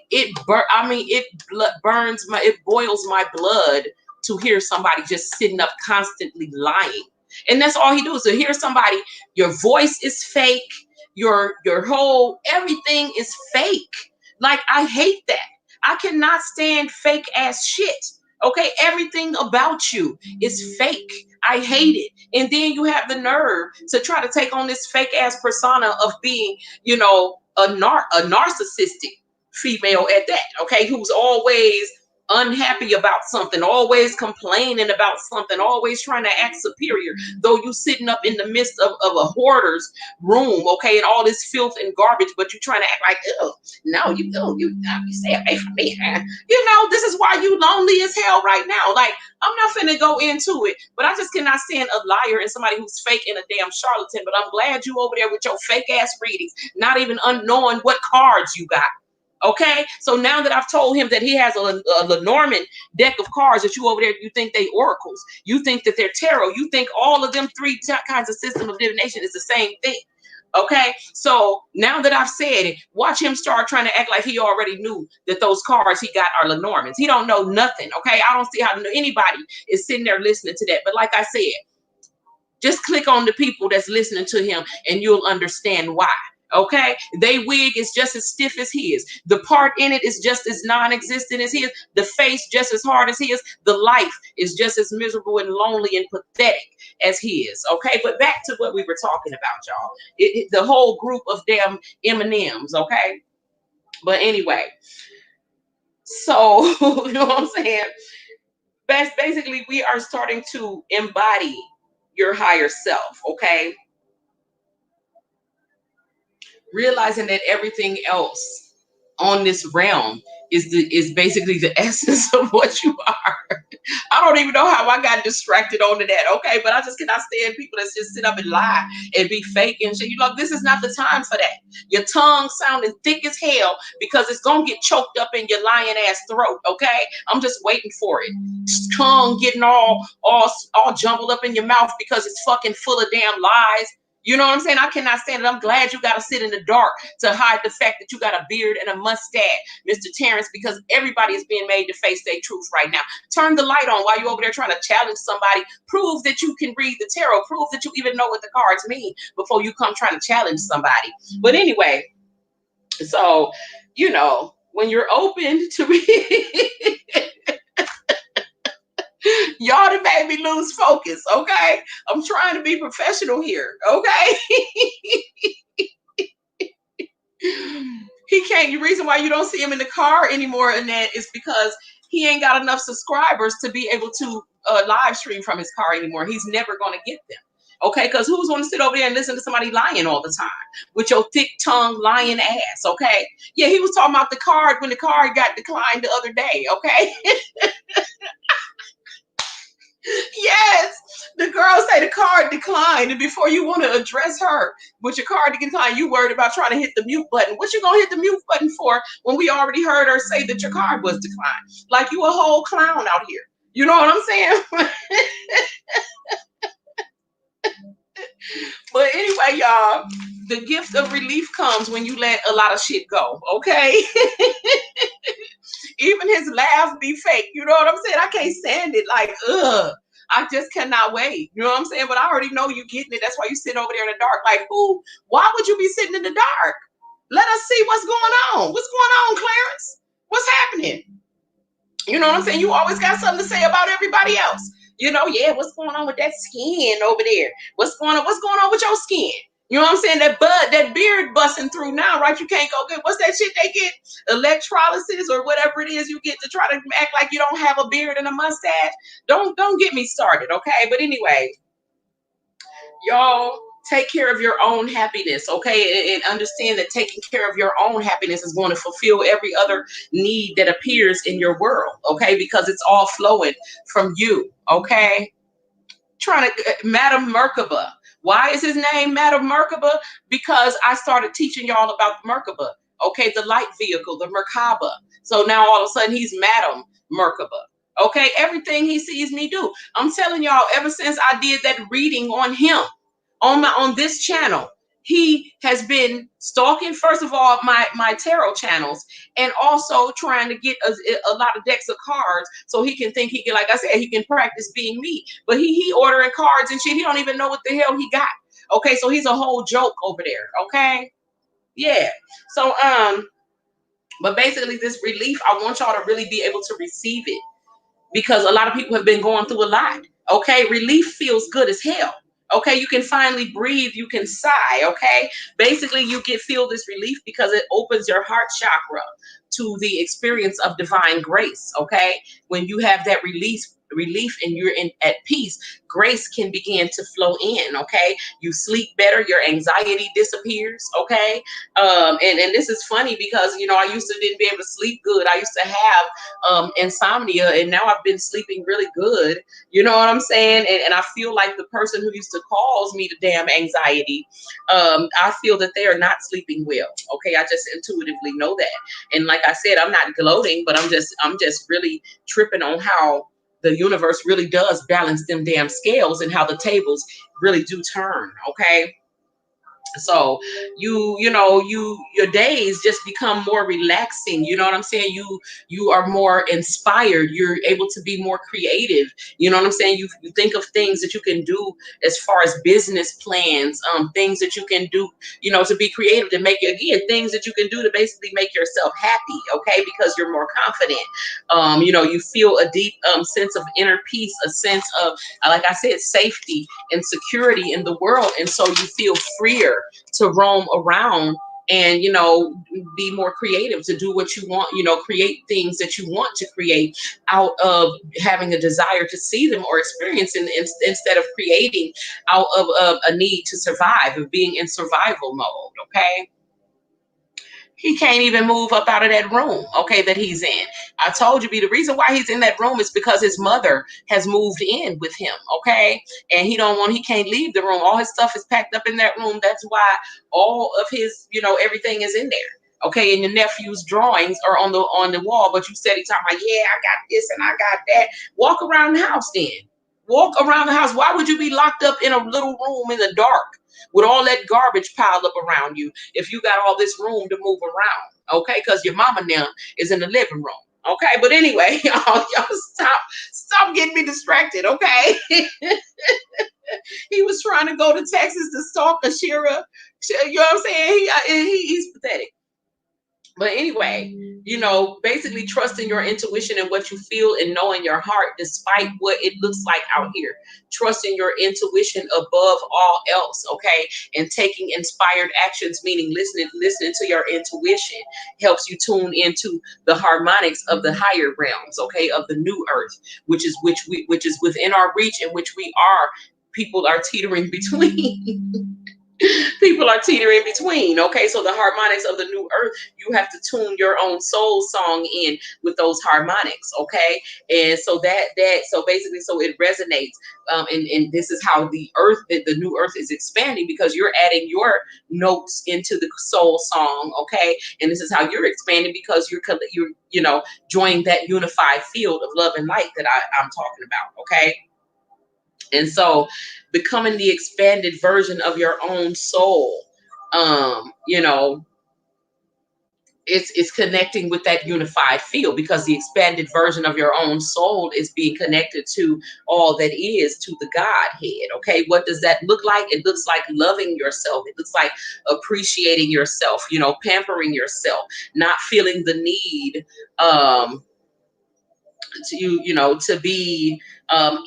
boils my blood to hear somebody just sitting up constantly lying. And that's all he does. To hear somebody, your voice is fake, your whole everything is fake. Like, I hate that. I cannot stand fake ass shit. Okay, everything about you is fake. I hate it. And then you have the nerve to try to take on this fake ass persona of being, you know, a narcissistic female at that. Okay, who's always unhappy about something, always complaining about something, always trying to act superior, though you sitting up in the midst of a hoarder's room, okay, and all this filth and garbage, but you trying to act like, oh, no, you stay away from me. This is why you lonely as hell right now. Like, I'm not finna go into it, but I just cannot stand a liar and somebody who's fake and a damn charlatan. But I'm glad you over there with your fake ass readings, not even unknowing what cards you got. Okay, so now that I've told him that he has a Lenormand deck of cards, that you over there, you think they oracles, you think that they're tarot, you think all of them three kinds of system of divination is the same thing. Okay, so now that I've said it, watch him start trying to act like he already knew that those cards he got are Lenormands. He don't know nothing. Okay, I don't see how anybody is sitting there listening to that. But like I said, just click on the people that's listening to him and you'll understand why. Okay, they wig is just as stiff as his. The part in it is just as non-existent as his. The face just as hard as his. The life is just as miserable and lonely and pathetic as his. Okay, but back to what we were talking about, y'all. The whole group of damn M&Ms. Okay, but anyway, so you know what I'm saying? Basically, we are starting to embody your higher self. Okay, realizing that everything else on this realm is basically the essence of what you are. I don't even know how I got distracted onto that, okay? But I just cannot stand people that just sit up and lie and be fake and shit. This is not the time for that. Your tongue sounding thick as hell because it's gonna get choked up in your lying ass throat, okay? I'm just waiting for it. Tongue getting all jumbled up in your mouth because it's fucking full of damn lies. You know what I'm saying? I cannot stand it. I'm glad you got to sit in the dark to hide the fact that you got a beard and a mustache, Mr. Terrence, because everybody is being made to face their truth right now. Turn the light on while you're over there trying to challenge somebody. Prove that you can read the tarot. Prove that you even know what the cards mean before you come trying to challenge somebody. But anyway, so, when you're open to read, y'all done made me lose focus, okay? I'm trying to be professional here, okay? He can't. The reason why you don't see him in the car anymore, Annette, is because he ain't got enough subscribers to be able to live stream from his car anymore. He's never going to get them. Okay, because who's going to sit over there and listen to somebody lying all the time with your thick tongue lying ass? Okay, yeah, he was talking about the card when the card got declined the other day. Okay. Yes, the girl say the card declined, and before you want to address her with your card declined, you worried about trying to hit the mute button. What you gonna hit the mute button for when we already heard her say that your card was declined? Like you a whole clown out here. You know what I'm saying? But anyway, y'all, the gift of relief comes when you let a lot of shit go. Okay. Even his laugh be fake. You know what I'm saying? I can't stand it. Like, ugh. I just cannot wait. You know what I'm saying? But I already know you getting it. That's why you sit over there in the dark. Like, who? Why would you be sitting in the dark? Let us see what's going on. What's going on, Clarence? What's happening? You know what I'm saying? You always got something to say about everybody else. Yeah, what's going on with that skin over there? What's going on with your skin? You know what I'm saying? That beard busting through now, right? You can't go get, what's that shit they get? Electrolysis or whatever it is you get to try to act like you don't have a beard and a mustache. Don't get me started, okay? But anyway, y'all take care of your own happiness, okay? And understand that taking care of your own happiness is going to fulfill every other need that appears in your world, okay? Because it's all flowing from you, okay? Madam Merkaba. Why is his name Madam Merkaba? Because I started teaching y'all about the Merkaba, okay? The light vehicle, the Merkaba. So now all of a sudden he's Madam Merkaba. Okay, everything he sees me do. I'm telling y'all, ever since I did that reading on him, on this channel, he has been stalking, first of all, my tarot channels, and also trying to get a lot of decks of cards so he can think he can, like I said, he can practice being me. But he ordering cards and shit. He don't even know what the hell he got. Okay, so he's a whole joke over there. Okay, yeah. So but basically this relief, I want y'all to really be able to receive it, because a lot of people have been going through a lot. Okay, relief feels good as hell. Okay, you can finally breathe, you can sigh. Okay, basically you feel this relief because it opens your heart chakra to the experience of divine grace. Okay, when you have that relief and you're in at peace, grace can begin to flow in. Okay, you sleep better, your anxiety disappears. Okay, and this is funny because I used to didn't be able to sleep good. I used to have insomnia, and now I've been sleeping really good. You know what I'm saying? And I feel like the person who used to cause me the damn anxiety, I feel that they are not sleeping well. Okay, I just intuitively know that. And like I said, I'm not gloating, but I'm just really tripping on how the universe really does balance them damn scales and how the tables really do turn. Okay, so your days just become more relaxing. You know what I'm saying? You are more inspired. You're able to be more creative. You know what I'm saying? You think of things that you can do as far as business plans, things that you can do, to be creative, to make, again, things that you can do to basically make yourself happy. Okay, because you're more confident. You feel a deep sense of inner peace, a sense of, like I said, safety and security in the world, and so you feel freer to roam around and be more creative, to do what you want, create things that you want to create out of having a desire to see them or experience, instead of creating out of a need to survive, of being in survival mode. Okay, he can't even move up out of that room, okay, that he's in. I told you, the reason why he's in that room is because his mother has moved in with him, okay? And he can't leave the room. All his stuff is packed up in that room. That's why all of his, everything is in there. Okay, and your nephew's drawings are on the wall, but you said he's talking about, yeah, I got this and I got that. Walk around the house then. Walk around the house. Why would you be locked up in a little room in the dark with all that garbage piled up around you if you got all this room to move around? Okay, because your mama now is in the living room. Okay, but anyway, y'all stop getting me distracted. Okay, he was trying to go to Texas to stalk Ashira. You know what I'm saying? He's pathetic. But anyway, basically trusting your intuition and what you feel and knowing your heart despite what it looks like out here. Trusting your intuition above all else, okay? And taking inspired actions, meaning listening to your intuition, helps you tune into the harmonics of the higher realms, okay, of the new earth, which is within our reach, and which people are teetering between. People are teetering between. Okay, so the harmonics of the new earth, you have to tune your own soul song in with those harmonics. Okay, and so so basically, so it resonates. And this is how the new earth is expanding, because you're adding your notes into the soul song. Okay, and this is how you're expanding, because you're joining that unified field of love and light that I'm talking about. Okay. And so becoming the expanded version of your own soul, um, you know, it's connecting with that unified field, because the expanded version of your own soul is being connected to all that is, to the Godhead. Okay, what does that look like? It looks like loving yourself. It looks like appreciating yourself, pampering yourself, not feeling the need to be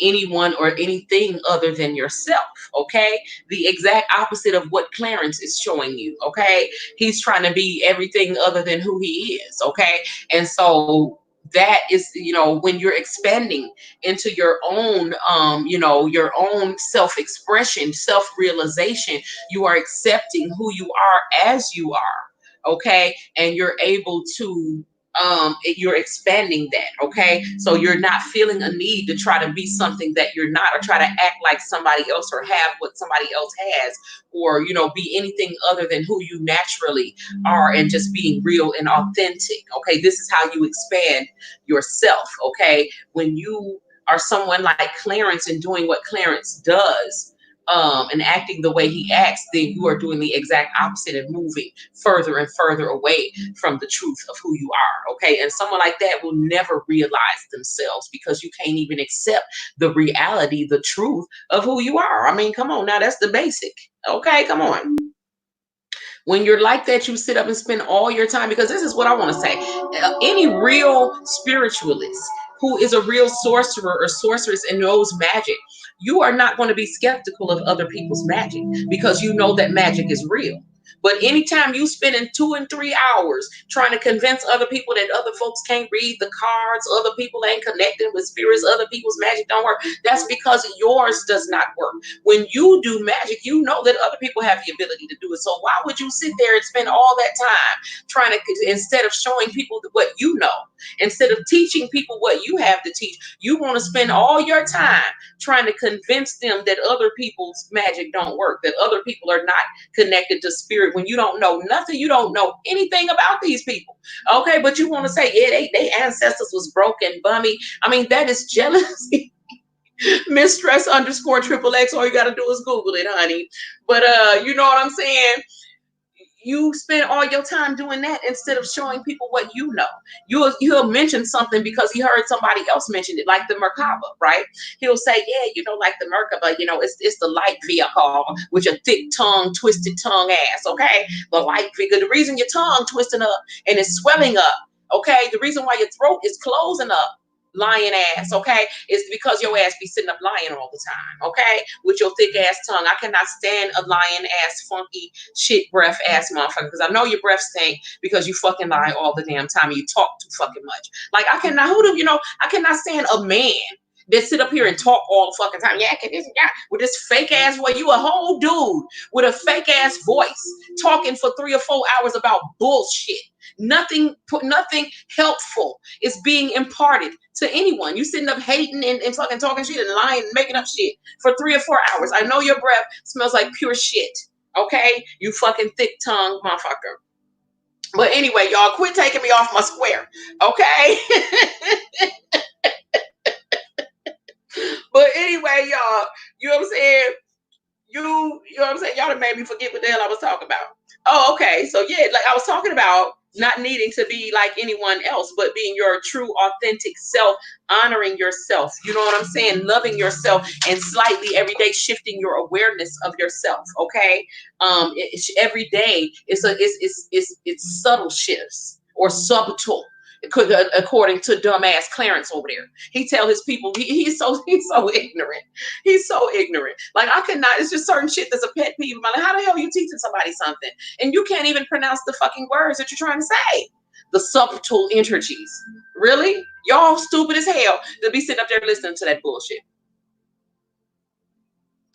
anyone or anything other than yourself. Okay, the exact opposite of what Clarence is showing you. Okay, he's trying to be everything other than who he is. Okay, and so that is, when you're expanding into your own self-expression, self-realization, you are accepting who you are as you are. Okay, and you're able to you're expanding that. Okay, so you're not feeling a need to try to be something that you're not, or try to act like somebody else, or have what somebody else has, or be anything other than who you naturally are, and just being real and authentic. Okay, this is how you expand yourself. Okay, when you are someone like Clarence and doing what Clarence does, and acting the way he acts, then you are doing the exact opposite and moving further and further away from the truth of who you are. Okay, and someone like that will never realize themselves, because you can't even accept the reality, the truth of who you are. I mean, come on now, that's the basic. Okay, come on. When you're like that, you sit up and spend all your time, because this is what I want to say. Any real spiritualist who is a real sorcerer or sorceress and knows magic, you are not going to be skeptical of other people's magic, because you know that magic is real. But anytime you spending 2 and 3 hours trying to convince other people that other folks can't read the cards, other people ain't connecting with spirits, other people's magic don't work, that's because yours does not work. When you do magic, you know that other people have the ability to do it. So why would you sit there and spend all that time trying to, instead of showing people what you know, instead of teaching people what you have to teach, you want to spend all your time trying to convince them that other people's magic don't work, that other people are not connected to spirit, when you don't know nothing, you don't know anything about these people. Okay, but you want to say, yeah, they ancestors was broken, bummy. I mean, that is jealousy. Mistress underscore triple X. All you gotta do is Google it, honey. But you know what I'm saying? You spend all your time doing that instead of showing people what you know. He'll mention something because he heard somebody else mention it, like the Merkaba, right? He'll say, yeah, you know, like the Merkaba, you know, it's the light vehicle with your thick tongue, twisted tongue ass, okay? The light vehicle. The reason your tongue twisting up and it's swelling up, okay? The reason why your throat is closing up, lying ass, okay, is because your ass be sitting up lying all the time, okay, with your thick ass tongue. I cannot stand a lying ass, funky shit breath ass motherfucker, because I know your breath stink because you fucking lie all the damn time and you talk too fucking much. Like, I cannot, I cannot stand a man that sit up here and talk all the fucking time. Yeah, with this fake ass voice. You a whole dude with a fake ass voice talking for 3 or 4 hours about bullshit. Nothing helpful is being imparted to anyone. You sitting up hating and fucking talking shit and lying and making up shit for 3 or 4 hours. I know your breath smells like pure shit. Okay? You fucking thick tongue motherfucker. But anyway, y'all, quit taking me off my square. Okay? But anyway, y'all, you know what I'm saying? You know what I'm saying? Y'all done made me forget what the hell I was talking about. Oh, okay. So yeah, like I was talking about not needing to be like anyone else, but being your true, authentic self, honoring yourself. You know what I'm saying? Loving yourself and slightly every day shifting your awareness of yourself. Okay. Every day it's subtle shifts or subtle. According to dumbass Clarence over there, he tell his people he's so ignorant. He's so ignorant. Like, I cannot. It's just certain shit that's a pet peeve of mine. Like, how the hell are you teaching somebody something and you can't even pronounce the fucking words that you're trying to say? The subtle energies. Really? Y'all stupid as hell to be sitting up there listening to that bullshit.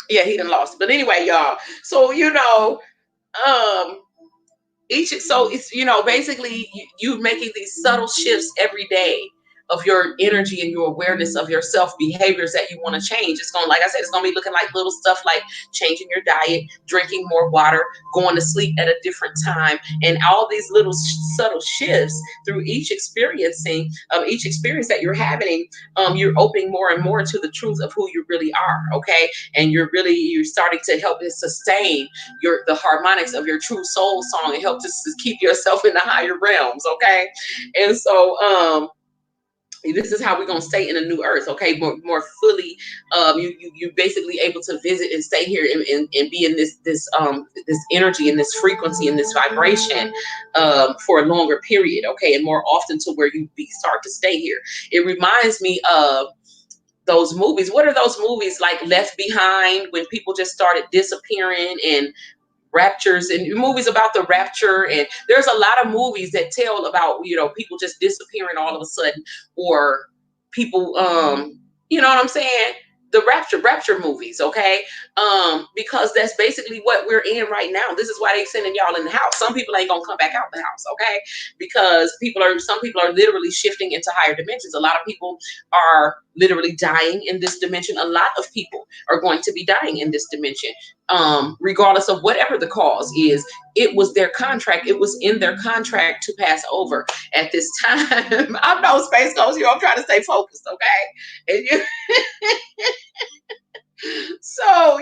Yeah, he done lost. But anyway, y'all. So so it's, basically you making these subtle shifts every day of your energy and your awareness of yourself, behaviors that you want to change. It's going, like I said, it's going to be looking like little stuff like changing your diet, drinking more water, going to sleep at a different time, and all these little subtle shifts through each experience that you're having. You're opening more and more to the truth of who you really are. Okay. And you're starting to help it sustain the harmonics of your true soul song and help to keep yourself in the higher realms. Okay. And so, this is how we're going to stay in a new earth, okay, more fully. You basically able to visit and stay here and be in this energy and this frequency and this vibration for a longer period, okay, and more often to where you start to stay here. It reminds me of those movies. What are those movies like Left Behind, when people just started disappearing, and raptures and movies about the rapture? And there's a lot of movies that tell about, people just disappearing all of a sudden, or people, you know what I'm saying? The rapture movies, okay? Because that's basically what we're in right now. This is why they sending y'all in the house. Some people ain't gonna come back out the house, okay? Because some people are literally shifting into higher dimensions. A lot of people are literally dying in this dimension. A lot of people are going to be dying in this dimension. Regardless of whatever the cause is, it was their contract. It was in their contract to pass over at this time. I'm no Space Ghost. I'm trying to stay focused, okay? And so,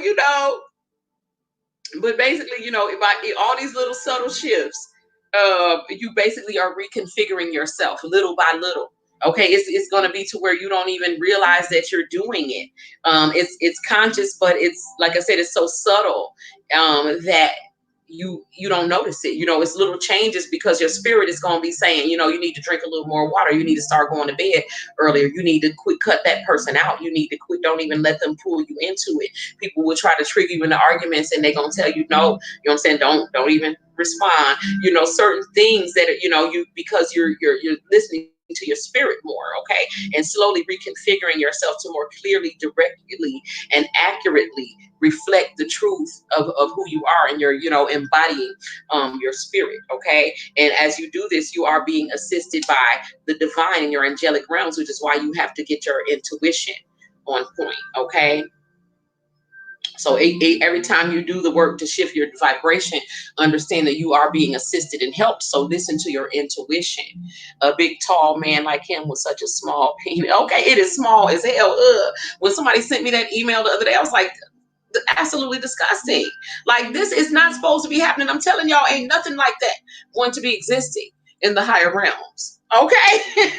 but basically, all these little subtle shifts, you basically are reconfiguring yourself little by little. Okay, it's going to be to where you don't even realize that you're doing it. It's conscious, but it's, like I said, it's so subtle that you don't notice it. It's little changes because your spirit is going to be saying, you need to drink a little more water. You need to start going to bed earlier. You need to quit, cut that person out. You need to quit. Don't even let them pull you into it. People will try to trigger you into arguments, and they're going to tell you no. You know what I'm saying? Don't even respond. Certain things that you because you're listening to your spirit more, okay, and slowly reconfiguring yourself to more clearly, directly, and accurately reflect the truth of who you are, and you're embodying your spirit, okay. And as you do this, you are being assisted by the divine in your angelic realms, which is why you have to get your intuition on point, okay. So every time you do the work to shift your vibration, understand that you are being assisted and helped. So listen to your intuition. A big, tall man like him with such a small penis. Okay, it is small as hell. When somebody sent me that email the other day, I was like, absolutely disgusting. Like, this is not supposed to be happening. I'm telling y'all, ain't nothing like that going to be existing in the higher realms. Okay.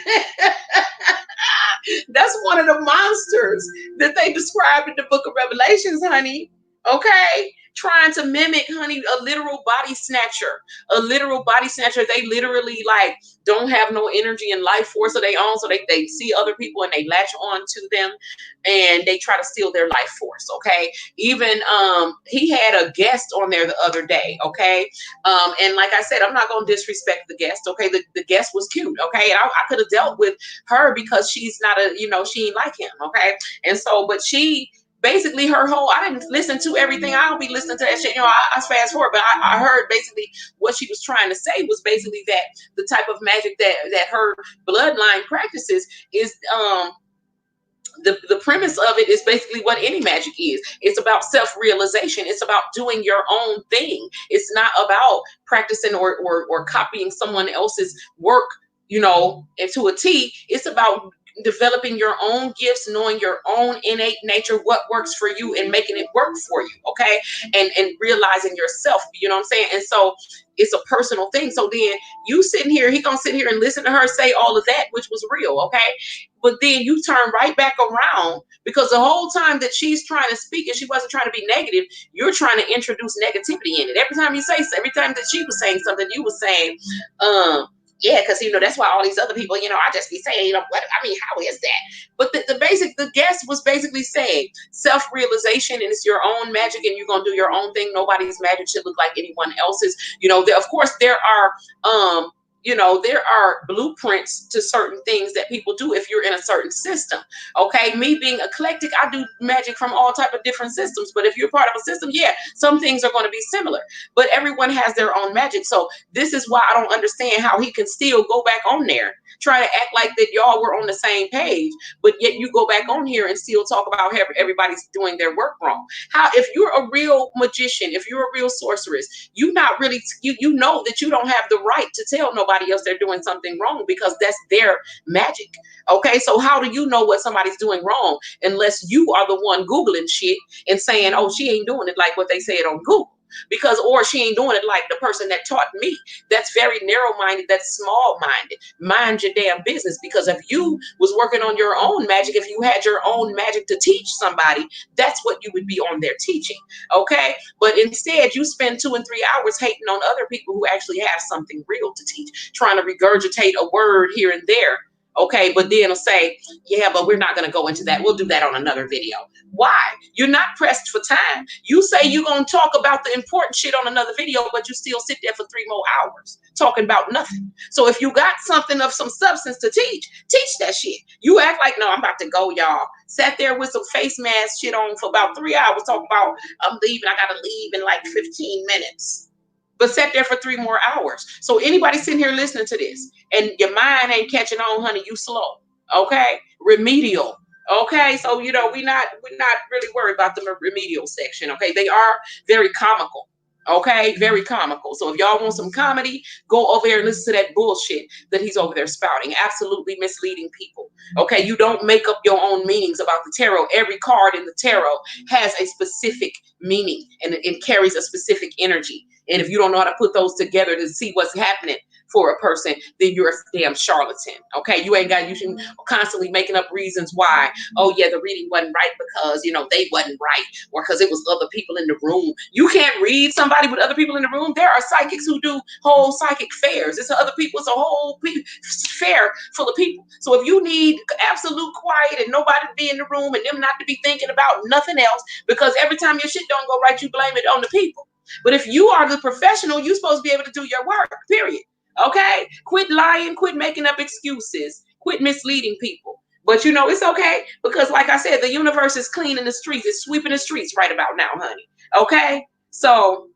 That's one of the monsters that they describe in the book of Revelations, honey. Okay. Trying to mimic, honey, a literal body snatcher. A literal body snatcher. They literally don't have no energy and life force of their own. So they see other people and they latch on to them and they try to steal their life force. Okay. Even he had a guest on there the other day. Okay. And like I said, I'm not gonna disrespect the guest. Okay. The guest was cute. Okay. And I could have dealt with her because she's not she ain't like him. Okay. And so, but she basically I didn't listen to everything. I don't be listening to that shit. I fast forward, but I heard basically what she was trying to say was basically that the type of magic that her bloodline practices is the premise of it is basically what any magic is. It's about self-realization. It's about doing your own thing. It's not about practicing or copying someone else's work, into a T. It's about developing your own gifts, knowing your own innate nature, what works for you, and making it work for you, okay? And realizing yourself, you know what I'm saying? And so it's a personal thing. So then you sitting here, he gonna sit here and listen to her say all of that, which was real, okay? But then you turn right back around because the whole time that she's trying to speak and she wasn't trying to be negative, you're trying to introduce negativity in it. Every time that she was saying something, you was saying, yeah, because that's why all these other people, I just be saying, how is that? But the guest was basically saying self-realization, and it's your own magic, and you're gonna do your own thing. Nobody's magic should look like anyone else's. Of course there are there are blueprints to certain things that people do if you're in a certain system. Okay, me being eclectic, I do magic from all type of different systems. But if you're part of a system, yeah, some things are going to be similar. But everyone has their own magic. So this is why I don't understand how he can still go back on there, try to act like that y'all were on the same page, but yet you go back on here and still talk about how everybody's doing their work wrong. How, if you're a real magician, if you're a real sorceress, you not really you know that you don't have the right to tell nobody else they're doing something wrong because that's their magic. Okay, so how do you know what somebody's doing wrong unless you are the one Googling shit and saying, oh, she ain't doing it like what they said on Google? Because, or she ain't doing it like the person that taught me. That's very narrow-minded. That's small-minded. Mind your damn business. Because if you was working on your own magic, if you had your own magic to teach somebody, that's what you would be on there teaching. Okay? But instead, you spend 2 and 3 hours hating on other people who actually have something real to teach, trying to regurgitate a word here and there. Okay, but then it'll say, yeah, but we're not going to go into that. We'll do that on another video. Why? You're not pressed for time. You say you're going to talk about the important shit on another video, but you still sit there for 3 more hours talking about nothing. So if you got something of some substance to teach that shit. You act like, no, I'm about to go, y'all. Sat there with some face mask shit on for about 3 hours talking about, I'm leaving. I got to leave in like 15 minutes. But sat there for 3 more hours. So anybody sitting here listening to this and your mind ain't catching on, honey, you slow. Okay? Remedial. Okay? So, we're not really worried about the remedial section. Okay? They are very comical. Okay? Very comical. So if y'all want some comedy, go over there and listen to that bullshit that he's over there spouting. Absolutely misleading people. Okay? You don't make up your own meanings about the tarot. Every card in the tarot has a specific meaning and it carries a specific energy. And if you don't know how to put those together to see what's happening for a person, then you're a damn charlatan. Okay, you shouldn't constantly making up reasons why. Oh yeah, the reading wasn't right because they wasn't right, or because it was other people in the room. You can't read somebody with other people in the room. There are psychics who do whole psychic fairs. It's other people. It's a whole fair full of people. So if you need absolute quiet and nobody to be in the room and them not to be thinking about nothing else, because every time your shit don't go right, you blame it on the people. But if you are the professional, you're supposed to be able to do your work, period. Okay? Quit lying, quit making up excuses, quit misleading people. But it's okay, because like I said, the universe is cleaning the streets, it's sweeping the streets right about now, honey. Okay? So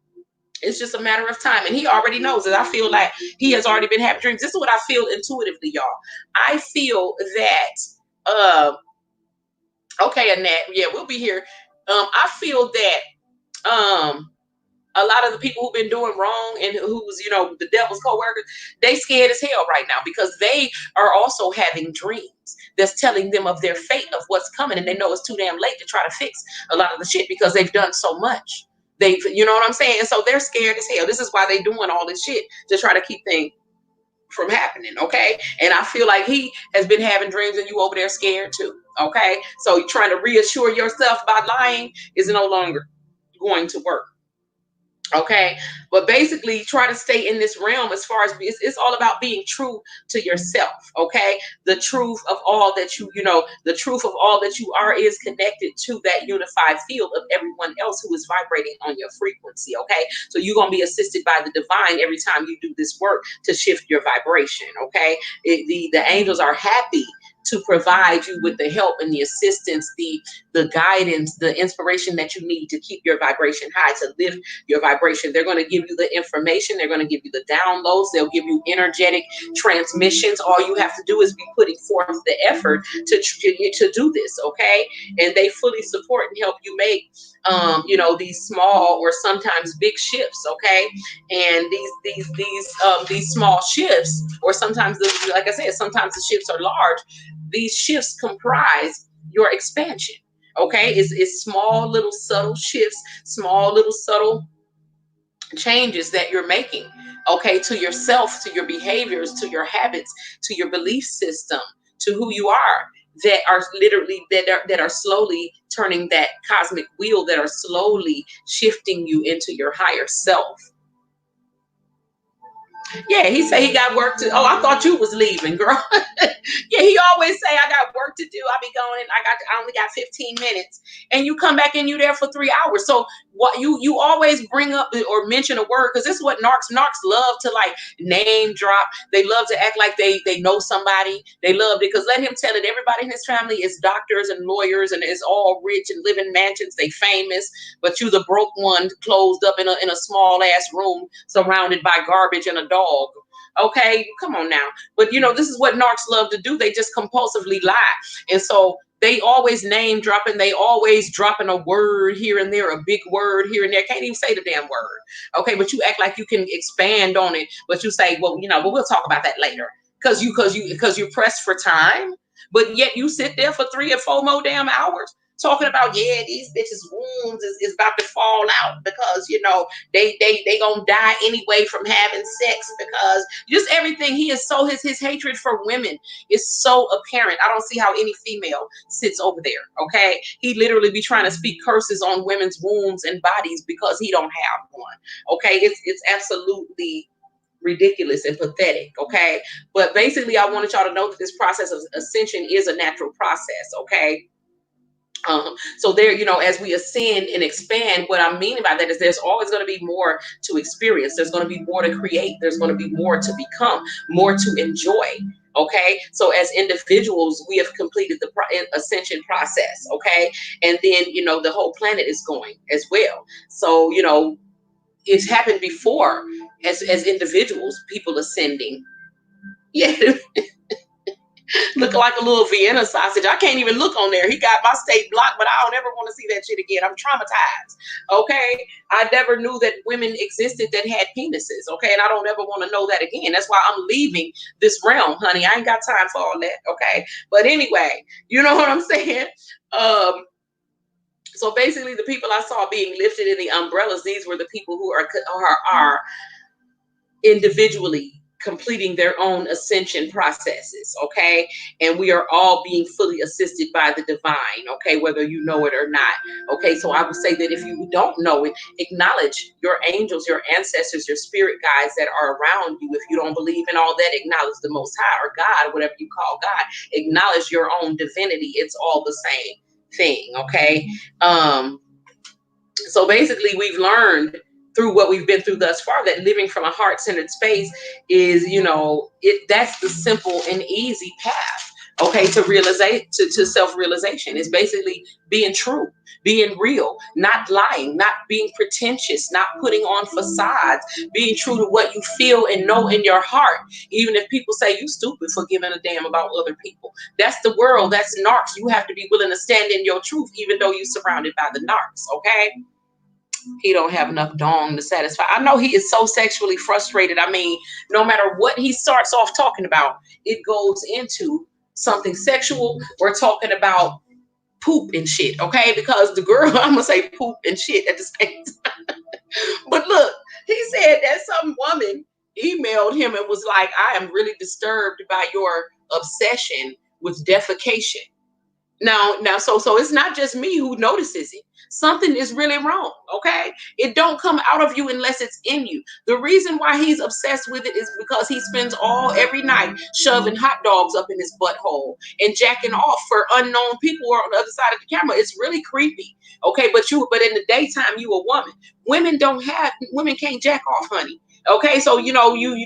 it's just a matter of time. And he already knows it. I feel like he has already been having dreams. This is what I feel intuitively, y'all. I feel that okay, Annette, yeah, we'll be here. I feel that a lot of the people who've been doing wrong and who's, the devil's co-workers, they scared as hell right now, because they are also having dreams that's telling them of their fate, of what's coming. And they know it's too damn late to try to fix a lot of the shit, because they've done so much. You know what I'm saying? And so they're scared as hell. This is why they're doing all this shit, to try to keep things from happening. Okay. And I feel like he has been having dreams and you over there scared too. Okay. So you're trying to reassure yourself by lying is no longer going to work. Okay, but basically try to stay in this realm as far as it's all about being true to yourself. Okay, the truth of all that the truth of all that you are is connected to that unified field of everyone else who is vibrating on your frequency. Okay, so you're gonna be assisted by the divine every time you do this work to shift your vibration. Okay, the angels are happy to provide you with the help and the assistance, the guidance, the inspiration that you need to keep your vibration high, to lift your vibration. They're going to give you the information. They're going to give you the downloads. They'll give you energetic transmissions. All you have to do is be putting forth the effort to do this, okay? And they fully support and help you make these small or sometimes big shifts, okay? And these small shifts, or sometimes like I said, sometimes the shifts are large. These shifts comprise your expansion. Okay, it's small little subtle shifts, small little subtle changes that you're making, okay, to yourself, to your behaviors, to your habits, to your belief system, to who you are, that are literally that are slowly turning that cosmic wheel, that are slowly shifting you into your higher self. Yeah, he said he got work to. Oh, I thought you was leaving, girl. Yeah, he always say I got work to do. I be going. I only got 15 minutes, and you come back and you there for 3 hours. So what you always bring up or mention a word, because this is what narcs love to, like, name drop. They love to act like they know somebody. They love it, because let him tell it. Everybody in his family is doctors and lawyers and is all rich and live in mansions. They famous, but you the broke one, closed up in a small ass room surrounded by garbage and a dog. Okay, come on now. But this is what narcs love to do. They just compulsively lie. And so they always name dropping, they always dropping a word here and there, a big word here and there. Can't even say the damn word. Okay, but you act like you can expand on it, but you say, well, but we'll talk about that later. Because you're pressed for time, but yet you sit there for 3 or 4 more damn hours talking about, yeah, these bitches' wombs is about to fall out because they gonna die anyway from having sex, because just everything. He is so his hatred for women is so apparent. I don't see how any female sits over there. Okay, he literally be trying to speak curses on women's wombs and bodies because he don't have one. Okay, it's absolutely ridiculous and pathetic. Okay, but basically I wanted y'all to know that this process of ascension is a natural process. Okay. So there, as we ascend and expand, what I mean by that is there's always going to be more to experience. There's going to be more to create. There's going to be more to become, more to enjoy. Okay. So as individuals, we have completed the ascension process. Okay. And then, the whole planet is going as well. So, it's happened before as individuals, people ascending. Yeah. Looking like a little Vienna sausage. I can't even look on there. He got my state blocked, but I don't ever want to see that shit again. I'm traumatized. Okay. I never knew that women existed that had penises. Okay. And I don't ever want to know that again. That's why I'm leaving this realm, honey. I ain't got time for all that. Okay. But anyway, you know what I'm saying? So basically the people I saw being lifted in the umbrellas, these were the people who are individually completing their own ascension processes, okay? And we are all being fully assisted by the divine, okay, whether you know it or not, okay? So I would say that if you don't know it, acknowledge your angels, your ancestors, your spirit guides that are around you. If you don't believe in all that, acknowledge the Most High or God, whatever you call God. Acknowledge your own divinity. It's all the same thing, okay? So basically, we've learned through what we've been through thus far that living from a heart-centered space is, that's the simple and easy path, okay, to to self-realization. Is basically being true, being real, not lying, not being pretentious, not putting on facades, being true to what you feel and know in your heart, even if people say you stupid for giving a damn about other people. That's the world. That's narcs. You have to be willing to stand in your truth, even though you're surrounded by the narcs, okay? He don't have enough dong to satisfy. I know he is so sexually frustrated. I mean, no matter what he starts off talking about, it goes into something sexual. We're talking about poop and shit, okay? Because the girl, I'm gonna say poop and shit at the same time. But look, he said that some woman emailed him and was like, I am really disturbed by your obsession with defecation. Now, so it's not just me who notices it. Something is really wrong, okay? It don't come out of you unless it's in you. The reason why he's obsessed with it is because he spends every night shoving hot dogs up in his butthole and jacking off for unknown people who are on the other side of the camera. It's really creepy, okay? But in the daytime, you a woman. Women can't jack off, honey. Okay, so you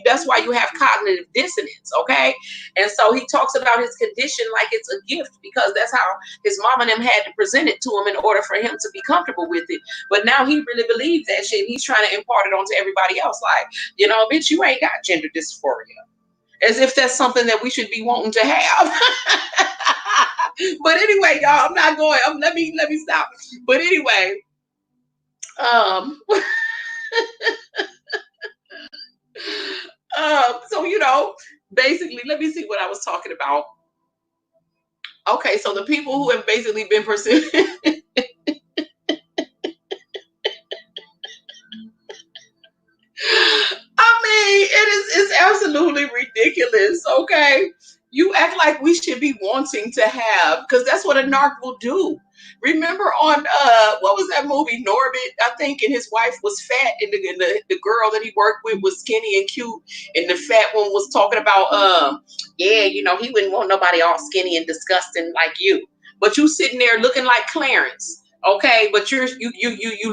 that's why you have cognitive dissonance, okay? And so he talks about his condition like it's a gift because that's how his mom and them had to present it to him in order for him to be comfortable with it. But now he really believes that shit. He's trying to impart it onto everybody else. Like, bitch, you ain't got gender dysphoria. As if that's something that we should be wanting to have. But anyway, y'all, I'm not going. Let me stop. But anyway, so basically, let me see what I was talking about. Okay, so the people who have basically been pursuing. I mean, it's absolutely ridiculous. Okay, you act like we should be wanting to have, because that's what a narc will do. Remember on what was that movie, Norbit? I think, and his wife was fat, and the girl that he worked with was skinny and cute, and the fat one was talking about he wouldn't want nobody all skinny and disgusting like you, but you sitting there looking like Clarence. Okay, but you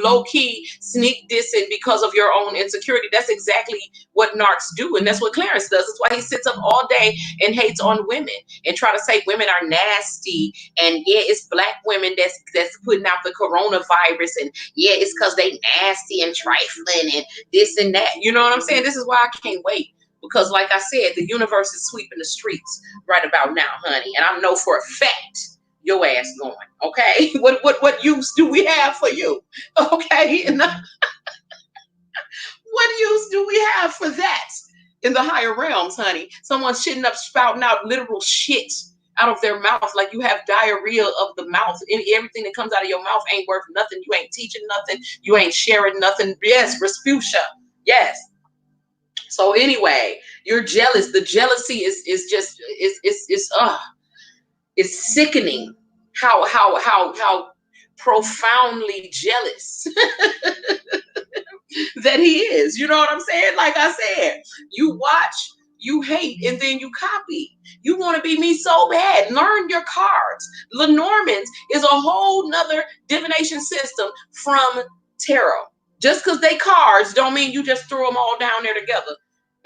low key sneak dissing because of your own insecurity. That's exactly what narcs do, and that's what Clarence does. That's why he sits up all day and hates on women and try to say women are nasty, and yeah, it's black women that's putting out the coronavirus, and yeah, it's because they nasty and trifling and this and that. You know what I'm saying? This is why I can't wait. Because like I said, the universe is sweeping the streets right about now, honey, and I know for a fact your ass going, okay? What use do we have for you, okay? And what use do we have for that in the higher realms, honey? Someone shitting up, spouting out literal shit out of their mouth like you have diarrhea of the mouth. And everything that comes out of your mouth ain't worth nothing. You ain't teaching nothing. You ain't sharing nothing. Yes, Rasputia. Yes. So anyway, you're jealous. The jealousy is just it's sickening how profoundly jealous that he is. You know what I'm saying? Like I said, you watch, you hate, and then you copy. You want to be me so bad. Learn your cards. Lenormand's is a whole nother divination system from tarot. Just because they cards don't mean you just throw them all down there together.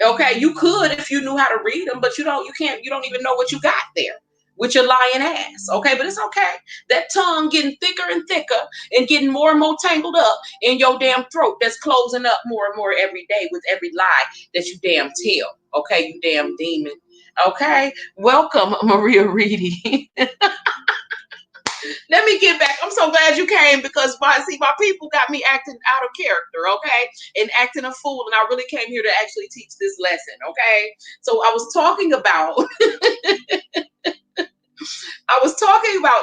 Okay, you could if you knew how to read them, but you don't even know what you got there with your lying ass. Okay, but it's okay. That tongue getting thicker and thicker and getting more and more tangled up in your damn throat that's closing up more and more every day with every lie that you damn tell. Okay, you damn demon. Okay, welcome, Maria Reedy. Let me get back. I'm so glad you came because my people got me acting out of character, okay, and acting a fool, and I really came here to actually teach this lesson, okay. So I was talking about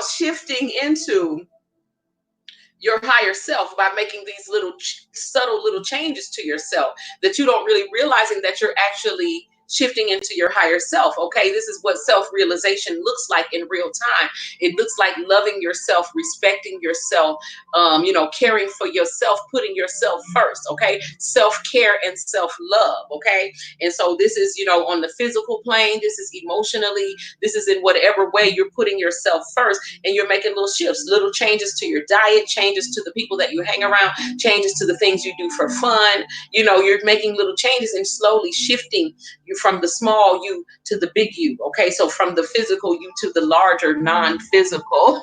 shifting into your higher self by making these little subtle little changes to yourself that you don't really realizing that you're actually shifting into your higher self. Okay, this is what self-realization looks like in real time. It looks like loving yourself, respecting yourself, caring for yourself, putting yourself first. Okay, self-care and self-love. Okay, and so this is, on the physical plane, this is emotionally, this is in whatever way you're putting yourself first, and you're making little shifts, little changes to your diet, changes to the people that you hang around, changes to the things you do for fun. You're making little changes and slowly shifting you from the small you to the big you. Okay, so from the physical you to the larger non-physical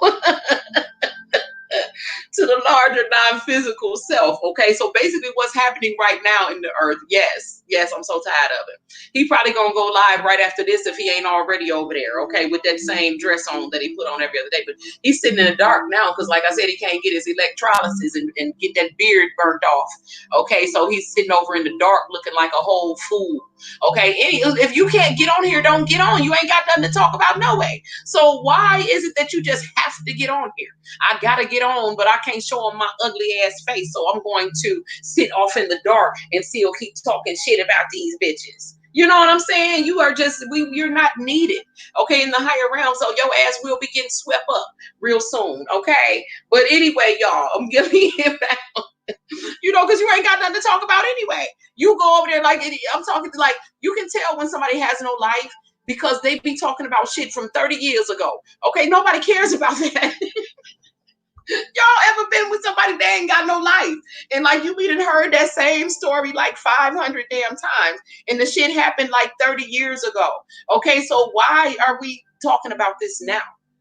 to the larger non-physical self. Okay, so basically what's happening right now in the earth, yes, I'm so tired of it. He probably gonna go live right after this if he ain't already over there, okay, with that same dress on that he put on every other day. But he's sitting in the dark now because, like I said, he can't get his electrolysis and get that beard burnt off. Okay, so he's sitting over in the dark looking like a whole fool. Okay, if you can't get on here, don't get on. You ain't got nothing to talk about no way. So why is it that you just have to get on here? I gotta get on, but I can't show him my ugly ass face, so I'm going to sit off in the dark and still keep talking shit about these bitches. You know what I'm saying? You are just, you're not needed, okay, in the higher realm. So your ass will be getting swept up real soon, okay? But anyway, y'all, I'm giving it back. Because you ain't got nothing to talk about anyway. You go over there like, I'm talking to, like, you can tell when somebody has no life because they be talking about shit from 30 years ago. Okay, nobody cares about that. Y'all ever been with somebody that ain't got no life? And like you done heard that same story like 500 damn times. And the shit happened like 30 years ago. Okay, so why are we talking about this now?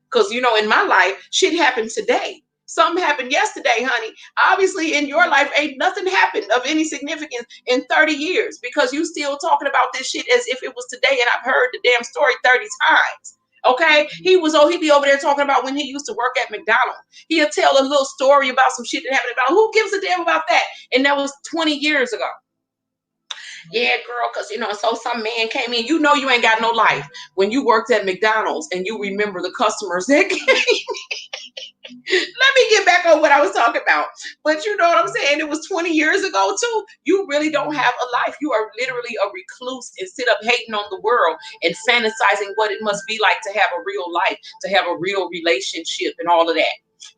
Because, in my life, shit happened today. Something happened yesterday, honey. Obviously, in your life, ain't nothing happened of any significance in 30 years because you still talking about this shit as if it was today. And I've heard the damn story 30 times. Okay, he'd be over there talking about when he used to work at McDonald's. He'll tell a little story about some shit that happened about. Who gives a damn about that? And that was 20 years ago. Yeah, girl, because, so some man came in. You ain't got no life when you worked at McDonald's and you remember the customers that came. Let me get back on what I was talking about. But you know what I'm saying? It was 20 years ago, too. You really don't have a life. You are literally a recluse and sit up hating on the world and fantasizing what it must be like to have a real life, to have a real relationship and all of that.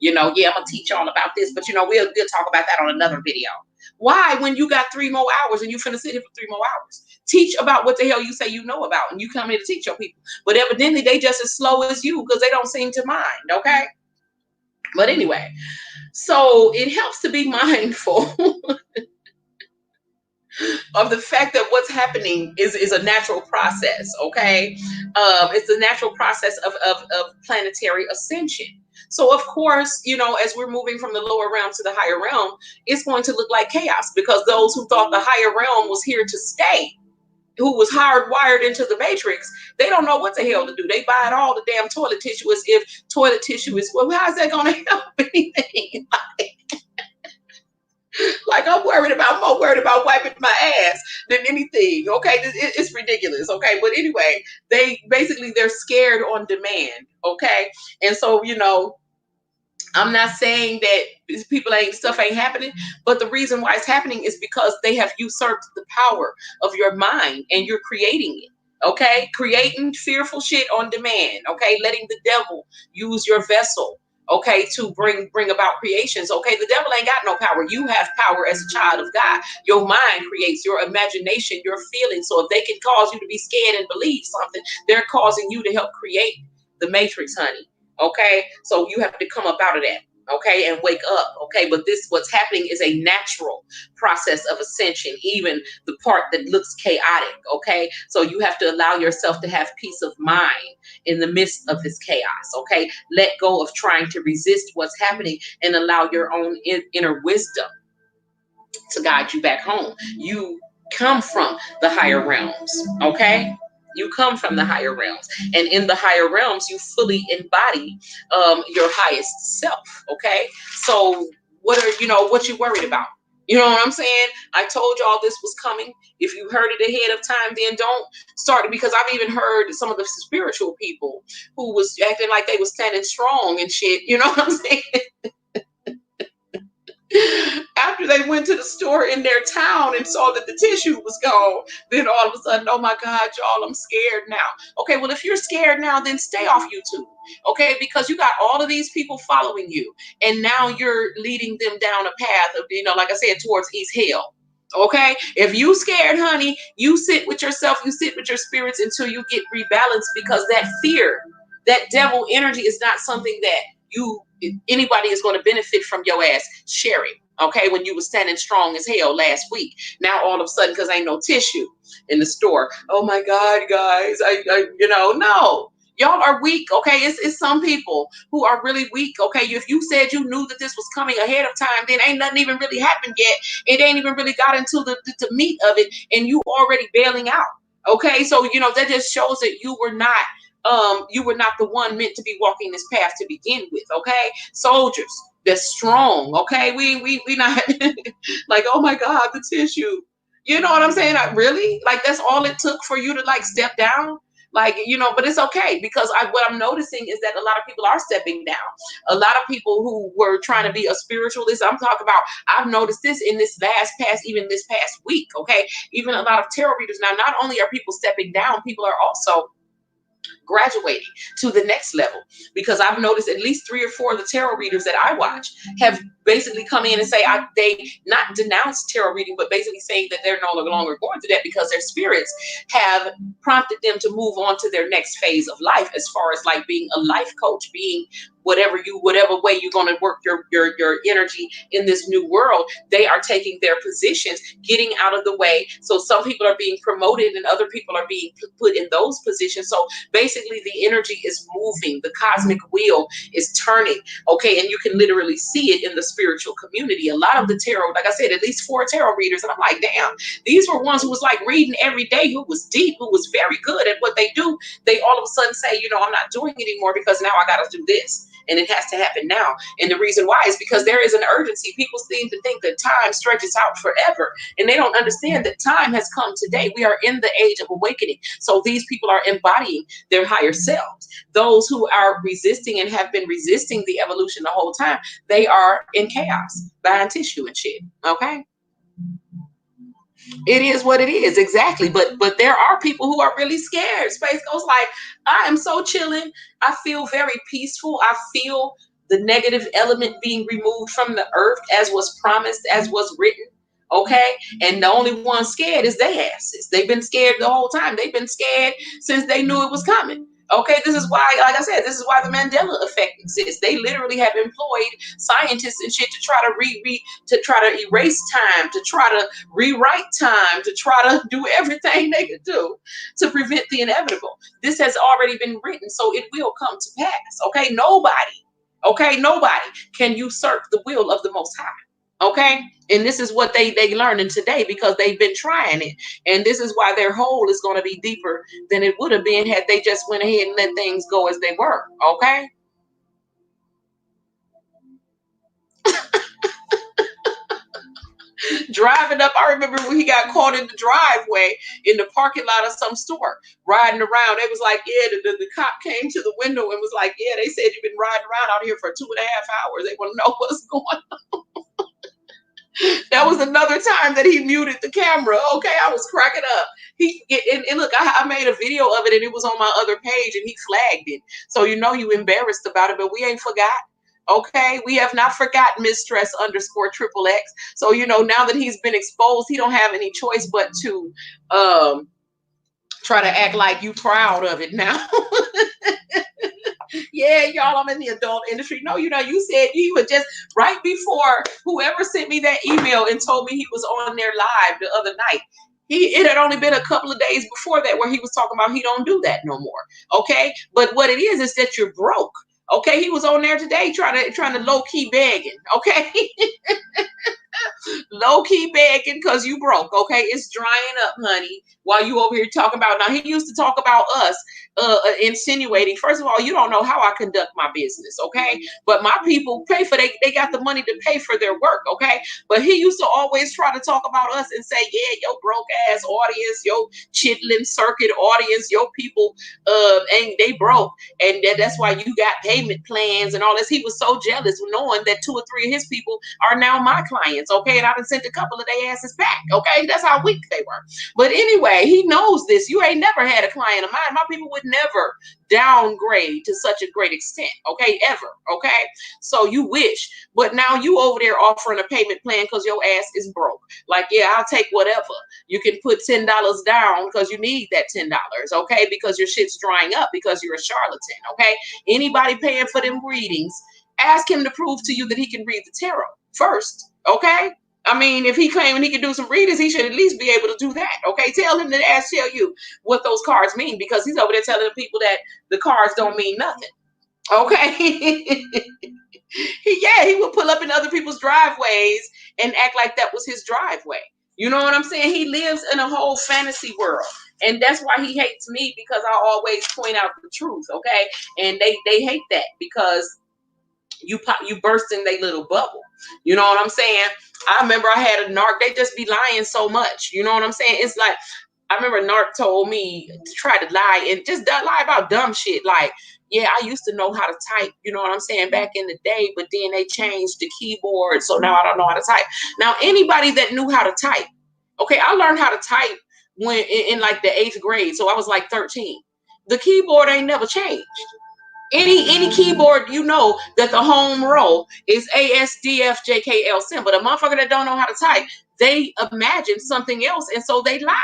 I'm going to teach y'all about this, but, we'll talk about that on another video. Why, when you got 3 more hours and you finna sit here for 3 more hours? Teach about what the hell you say you know about, and you come here to teach your people. But evidently, they just as slow as you because they don't seem to mind, okay? But anyway, so it helps to be mindful of the fact that what's happening is a natural process, okay? It's a natural process of planetary ascension. So, of course, as we're moving from the lower realm to the higher realm, it's going to look like chaos because those who thought the higher realm was here to stay, who was hardwired into the matrix, they don't know what the hell to do. They buy all the damn toilet tissue as if toilet tissue is, well, how's that going to help anything? Like I'm more worried about wiping my ass than anything. Okay, it's ridiculous. Okay, but anyway, they're scared on demand. Okay, and so I'm not saying that stuff ain't happening, but the reason why it's happening is because they have usurped the power of your mind and you're creating it. Okay, creating fearful shit on demand. Okay, letting the devil use your vessel. Okay, to bring about creations. Okay, the devil ain't got no power. You have power as a child of God. Your mind creates, your imagination, your feelings. So if they can cause you to be scared and believe something, they're causing you to help create the matrix, honey. Okay, so you have to come up out of that. Okay, and wake up. Okay, but what's happening is a natural process of ascension, even the part that looks chaotic. Okay, so you have to allow yourself to have peace of mind in the midst of this chaos. Okay, let go of trying to resist what's happening and allow your own inner wisdom to guide you back home. You come from the higher realms. Okay, you come from the higher realms, and in the higher realms you fully embody your highest self. Okay, so what you worried about? You know what I'm saying? I told y'all this was coming. If you heard it ahead of time, then don't start it, because I've even heard some of the spiritual people who was acting like they was standing strong and shit. You know what I'm saying? After they went to the store in their town and saw that the tissue was gone, then all of a sudden, oh my God, y'all, I'm scared now. Okay, well, if you're scared now, then stay off YouTube. Okay, because you got all of these people following you, and now you're leading them down a path of, like I said, towards East Hell. Okay, if you scared, honey, you sit with yourself, you sit with your spirits until you get rebalanced, because that fear, that devil energy is not something that anybody is going to benefit from your ass sharing. Okay, when you were standing strong as hell last week, now all of a sudden, because ain't no tissue in the store, oh my God, guys, no. Y'all are weak, okay? It's some people who are really weak, okay? If you said you knew that this was coming ahead of time, then ain't nothing even really happened yet. It ain't even really got into the meat of it, and you already bailing out, okay? So, that just shows that you were not the one meant to be walking this path to begin with, okay? Soldiers, that's strong, okay? We not like, oh my God, the tissue. You know what I'm saying? Really? Like, that's all it took for you to like step down? Like, but it's okay, because what I'm noticing is that a lot of people are stepping down. A lot of people who were trying to be a spiritualist, I'm talking about, I've noticed this in even this past week, okay? Even a lot of tarot readers now, not only are people stepping down, people are also graduating to the next level, because I've noticed at least 3 or 4 of the tarot readers that I watch have basically come in and say they not denounce tarot reading, but basically saying that they're no longer going through that because their spirits have prompted them to move on to their next phase of life, as far as like being a life coach, being whatever way you're going to work your energy in this new world. They are taking their positions, getting out of the way. So some people are being promoted and other people are being put in those positions. So basically the energy is moving, the cosmic wheel is turning, okay? And you can literally see it in the spiritual community. A lot of the tarot, like I said, at least 4 tarot readers, and I'm like, damn, these were ones who was like reading every day, who was deep, who was very good at what they do. They all of a sudden say, I'm not doing it anymore because now I got to do this. And it has to happen now. And the reason why is because there is an urgency. People seem to think that time stretches out forever, and they don't understand that time has come today. We are in the age of awakening. So these people are embodying their higher selves. Those who are resisting and have been resisting the evolution the whole time, they are in chaos, buying tissue and shit. Okay? It is what it is, exactly. But there are people who are really scared. Space Ghost like, I am so chilling. I feel very peaceful. I feel the negative element being removed from the earth, as was promised, as was written. Okay, and the only one scared is their asses. They've been scared the whole time. They've been scared since they knew it was coming. Okay, this is why, like I said, this is why the Mandela effect exists. They literally have employed scientists and shit to try to try to erase time, to try to rewrite time, to try to do everything they could do to prevent the inevitable. This has already been written, so it will come to pass. Okay, nobody can usurp the will of the Most High. Okay, and this is what they learning today, because they've been trying it, and this is why their hole is going to be deeper than it would have been had they just went ahead and let things go as they were. Okay. Driving up, I remember when he got caught in the driveway in the parking lot of some store, riding around. They was like, yeah, the cop came to the window and was like, yeah, they said you've been riding around out here for 2.5 hours. They want to know what's going on. That was another time that he muted the camera. Okay, I was cracking up. And look, I made a video of it, and it was on my other page, and he flagged it. So you embarrassed about it, but we ain't forgot. Okay, we have not forgotten Mistress _XXX. So now that he's been exposed, he don't have any choice but to try to act like you proud of it now. Yeah, y'all, I'm in the adult industry. No, you said you were just right before whoever sent me that email and told me he was on there live the other night. It had only been a couple of days before that where he was talking about he don't do that no more. Okay, but what it is that you're broke. Okay, he was on there today trying to low key begging. Okay. Low key begging because you broke. Okay, it's drying up, honey. While you over here talking about, now he used to talk about us, insinuating. First of all, you don't know how I conduct my business, okay? But my people pay for they got the money to pay for their work, okay? But he used to always try to talk about us and say, yeah, your broke ass audience, your chitlin circuit audience, your people, and they broke, and that's why you got payment plans and all this. He was so jealous, knowing that 2 or 3 of his people are now my clients. Okay, and I done sent a couple of their asses back. Okay, that's how weak they were. But anyway, he knows this. You ain't never had a client of mine. My people would never downgrade to such a great extent. Okay, ever. Okay, so you wish, but now you over there offering a payment plan because your ass is broke. Like, yeah, I'll take whatever. You can put $10 down because you need that $10. Okay, because your shit's drying up because you're a charlatan. Okay, anybody paying for them readings, ask him to prove to you that he can read the tarot first. Okay, I mean, if he claiming he can do some readings, he should at least be able to do that. Okay, tell him to tell you what those cards mean, because he's over there telling people that the cards don't mean nothing. Okay. He would pull up in other people's driveways and act like that was his driveway. You know what I'm saying? He lives in a whole fantasy world. And that's why he hates me, because I always point out the truth, okay? And they hate that because you burst in their little bubble. You know what I'm saying? I remember I had a narc, they just be lying so much. You know what I'm saying? It's like, I remember narc told me to try to lie and just lie about dumb shit. Like, yeah, I used to know how to type, you know what I'm saying, back in the day, but then they changed the keyboard, so now I don't know how to type. Now, anybody that knew how to type, okay, I learned how to type when in like the 8th grade, so I was like 13. The keyboard ain't never changed. Any keyboard, you know that the home row is ASDFJKL sim, but a motherfucker that don't know how to type, they imagine something else, and so they lie.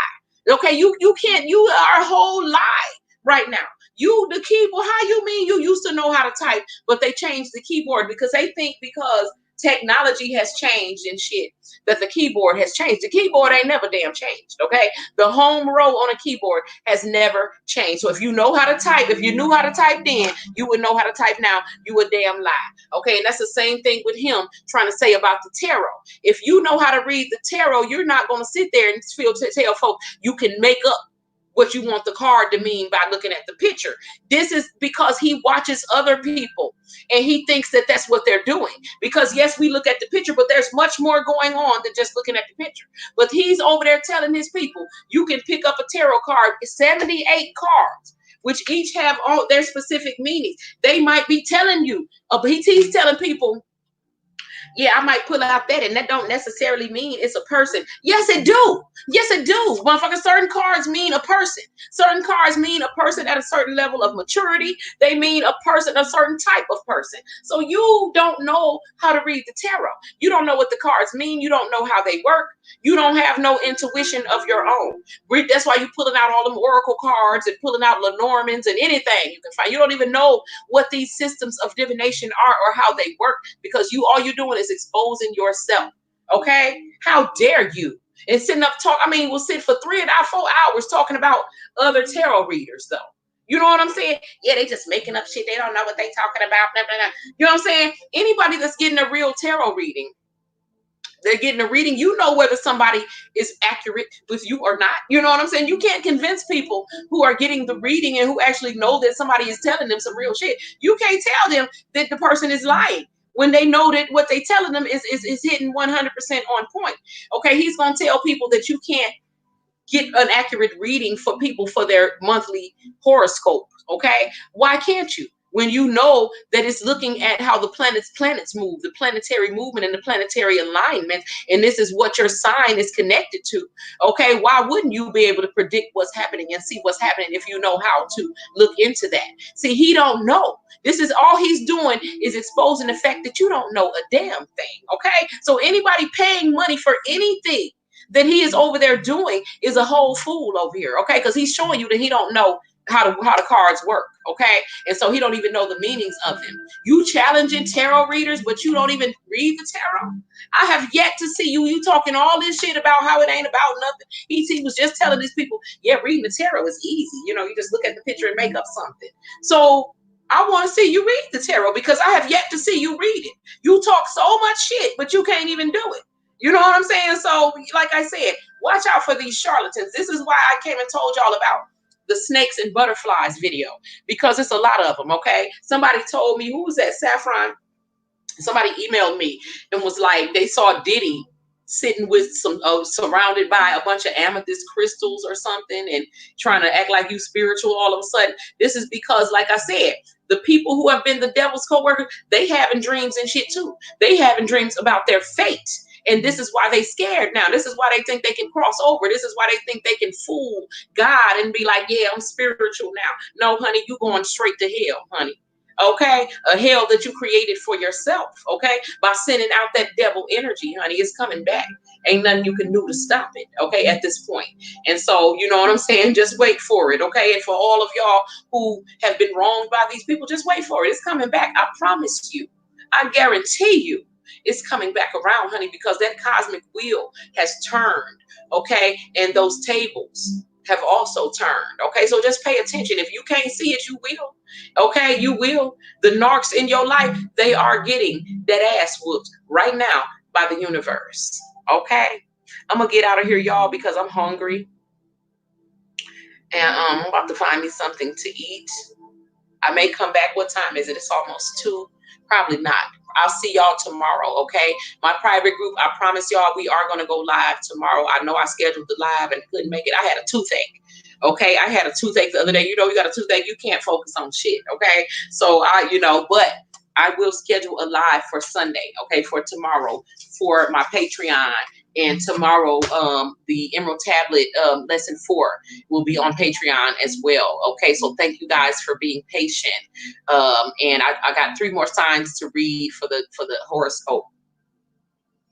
Okay, you can't, you are a whole lie right now. The keyboard, how you mean you used to know how to type, but they changed the keyboard because they think because technology has changed and shit that the keyboard has changed. The keyboard ain't never damn changed, okay? The home row on a keyboard has never changed. So if you know how to type, if you knew how to type then, you would know how to type now. You a damn lie, okay? And that's the same thing with him trying to say about the tarot. If you know how to read the tarot, you're not going to sit there and tell folks you can make up what you want the card to mean by looking at the picture. This is because he watches other people and he thinks that that's what they're doing. Because yes, we look at the picture, but there's much more going on than just looking at the picture. But he's over there telling his people, you can pick up a tarot card, 78 cards, which each have all their specific meanings. They might be telling you, he's telling people, yeah, I might pull out that, and that don't necessarily mean it's a person. Yes, it do. Yes, it do. Motherfucker, certain cards mean a person. Certain cards mean a person at a certain level of maturity. They mean a person, a certain type of person. So you don't know how to read the tarot. You don't know what the cards mean. You don't know how they work. You don't have no intuition of your own. That's why you're pulling out all them oracle cards and pulling out Lenormands and anything you can find. You don't even know what these systems of divination are or how they work, because all you're doing is exposing yourself. Okay? How dare you? And sitting up we'll sit for 3 and 4 hours talking about other tarot readers, though. You know what I'm saying? Yeah, they just making up shit. They don't know what they talking about. Blah, blah, blah. You know what I'm saying? Anybody that's getting a real tarot reading, they're getting a reading, you know whether somebody is accurate with you or not. You know what I'm saying? You can't convince people who are getting the reading and who actually know that somebody is telling them some real shit. You can't tell them that the person is lying when they know that what they telling them is hitting 100% on point. Okay, he's going to tell people that you can't get an accurate reading for people for their monthly horoscope. Okay, why can't you? When you know that it's looking at how the planets move, the planetary movement and the planetary alignment, and this is what your sign is connected to. Okay, why wouldn't you be able to predict what's happening and see what's happening if you know how to look into that? See, he don't know. This is all he's doing, is exposing the fact that you don't know a damn thing. Okay, so anybody paying money for anything that he is over there doing is a whole fool over here. Okay, because he's showing you that he don't know how the cards work. Okay, and so he don't even know the meanings of them. You challenging tarot readers, but you don't even read the tarot. I have yet to see you talking all this shit about how it ain't about nothing. He was just telling these people, yeah, reading the tarot is easy. You know, you just look at the picture and make up something. So I want to see you read the tarot, because I have yet to see you read it. You talk so much shit, but you can't even do it. You know what I'm saying? So, like I said, watch out for these charlatans. This is why I came and told y'all about the snakes and butterflies video, because it's a lot of them. Okay, somebody told me, who was that? Saffron. Somebody emailed me and was like, they saw Diddy sitting with some surrounded by a bunch of amethyst crystals or something, and trying to act like you spiritual all of a sudden. This is because, like I said, the people who have been the devil's co-workers, they having dreams and shit too. They having dreams about their fate. And this is why they scared now. This is why they think they can cross over. This is why they think they can fool God and be like, yeah, I'm spiritual now. No, honey, you going straight to hell, honey. Okay, a hell that you created for yourself. Okay, by sending out that devil energy, honey, it's coming back. Ain't nothing you can do to stop it. Okay, at this point. And so, you know what I'm saying? Just wait for it. Okay, and for all of y'all who have been wronged by these people, just wait for it. It's coming back. I promise you. I guarantee you. It's coming back around, honey, because that cosmic wheel has turned. Okay, and those tables have also turned. Okay, so just pay attention. If you can't see it, you will. Okay, you will. The narcs in your life, they are getting that ass whooped right now by the universe. Okay, I'm gonna get out of here, y'all, because I'm hungry, and I'm about to find me something to eat. I may come back. What time is it? It's almost 2. Probably not. I'll see y'all tomorrow, okay? My private group, I promise y'all, we are going to go live tomorrow. I know I scheduled the live and couldn't make it. I had a toothache, okay? I had a toothache the other day. You know, you got a toothache, you can't focus on shit, okay? So, but I will schedule a live for Sunday, okay, for tomorrow for my Patreon. And tomorrow, the Emerald Tablet lesson 4 will be on Patreon as well. Okay, so thank you guys for being patient. And I got 3 more signs to read for the horoscope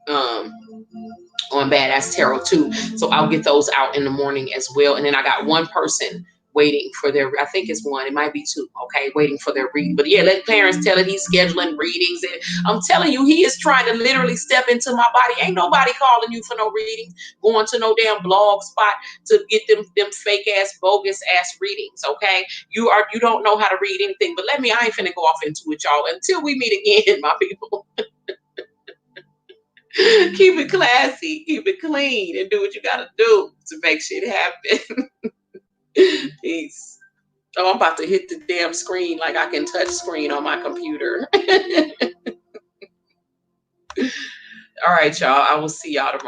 on Badass Tarot too. So I'll get those out in the morning as well. And then I got 1 person waiting for their, I think it's 1, it might be 2, okay, waiting for their reading. But yeah, let Clarence tell it, he's scheduling readings, and I'm telling you, he is trying to literally step into my body. Ain't nobody calling you for no reading, going to no damn blog spot to get them fake ass, bogus ass readings, okay? You don't know how to read anything, but I ain't finna go off into it, y'all, until we meet again, my people. Keep it classy, keep it clean, and do what you gotta do to make shit happen. Peace. Oh, I'm about to hit the damn screen like I can touch screen on my computer. All right, y'all. I will see y'all tomorrow.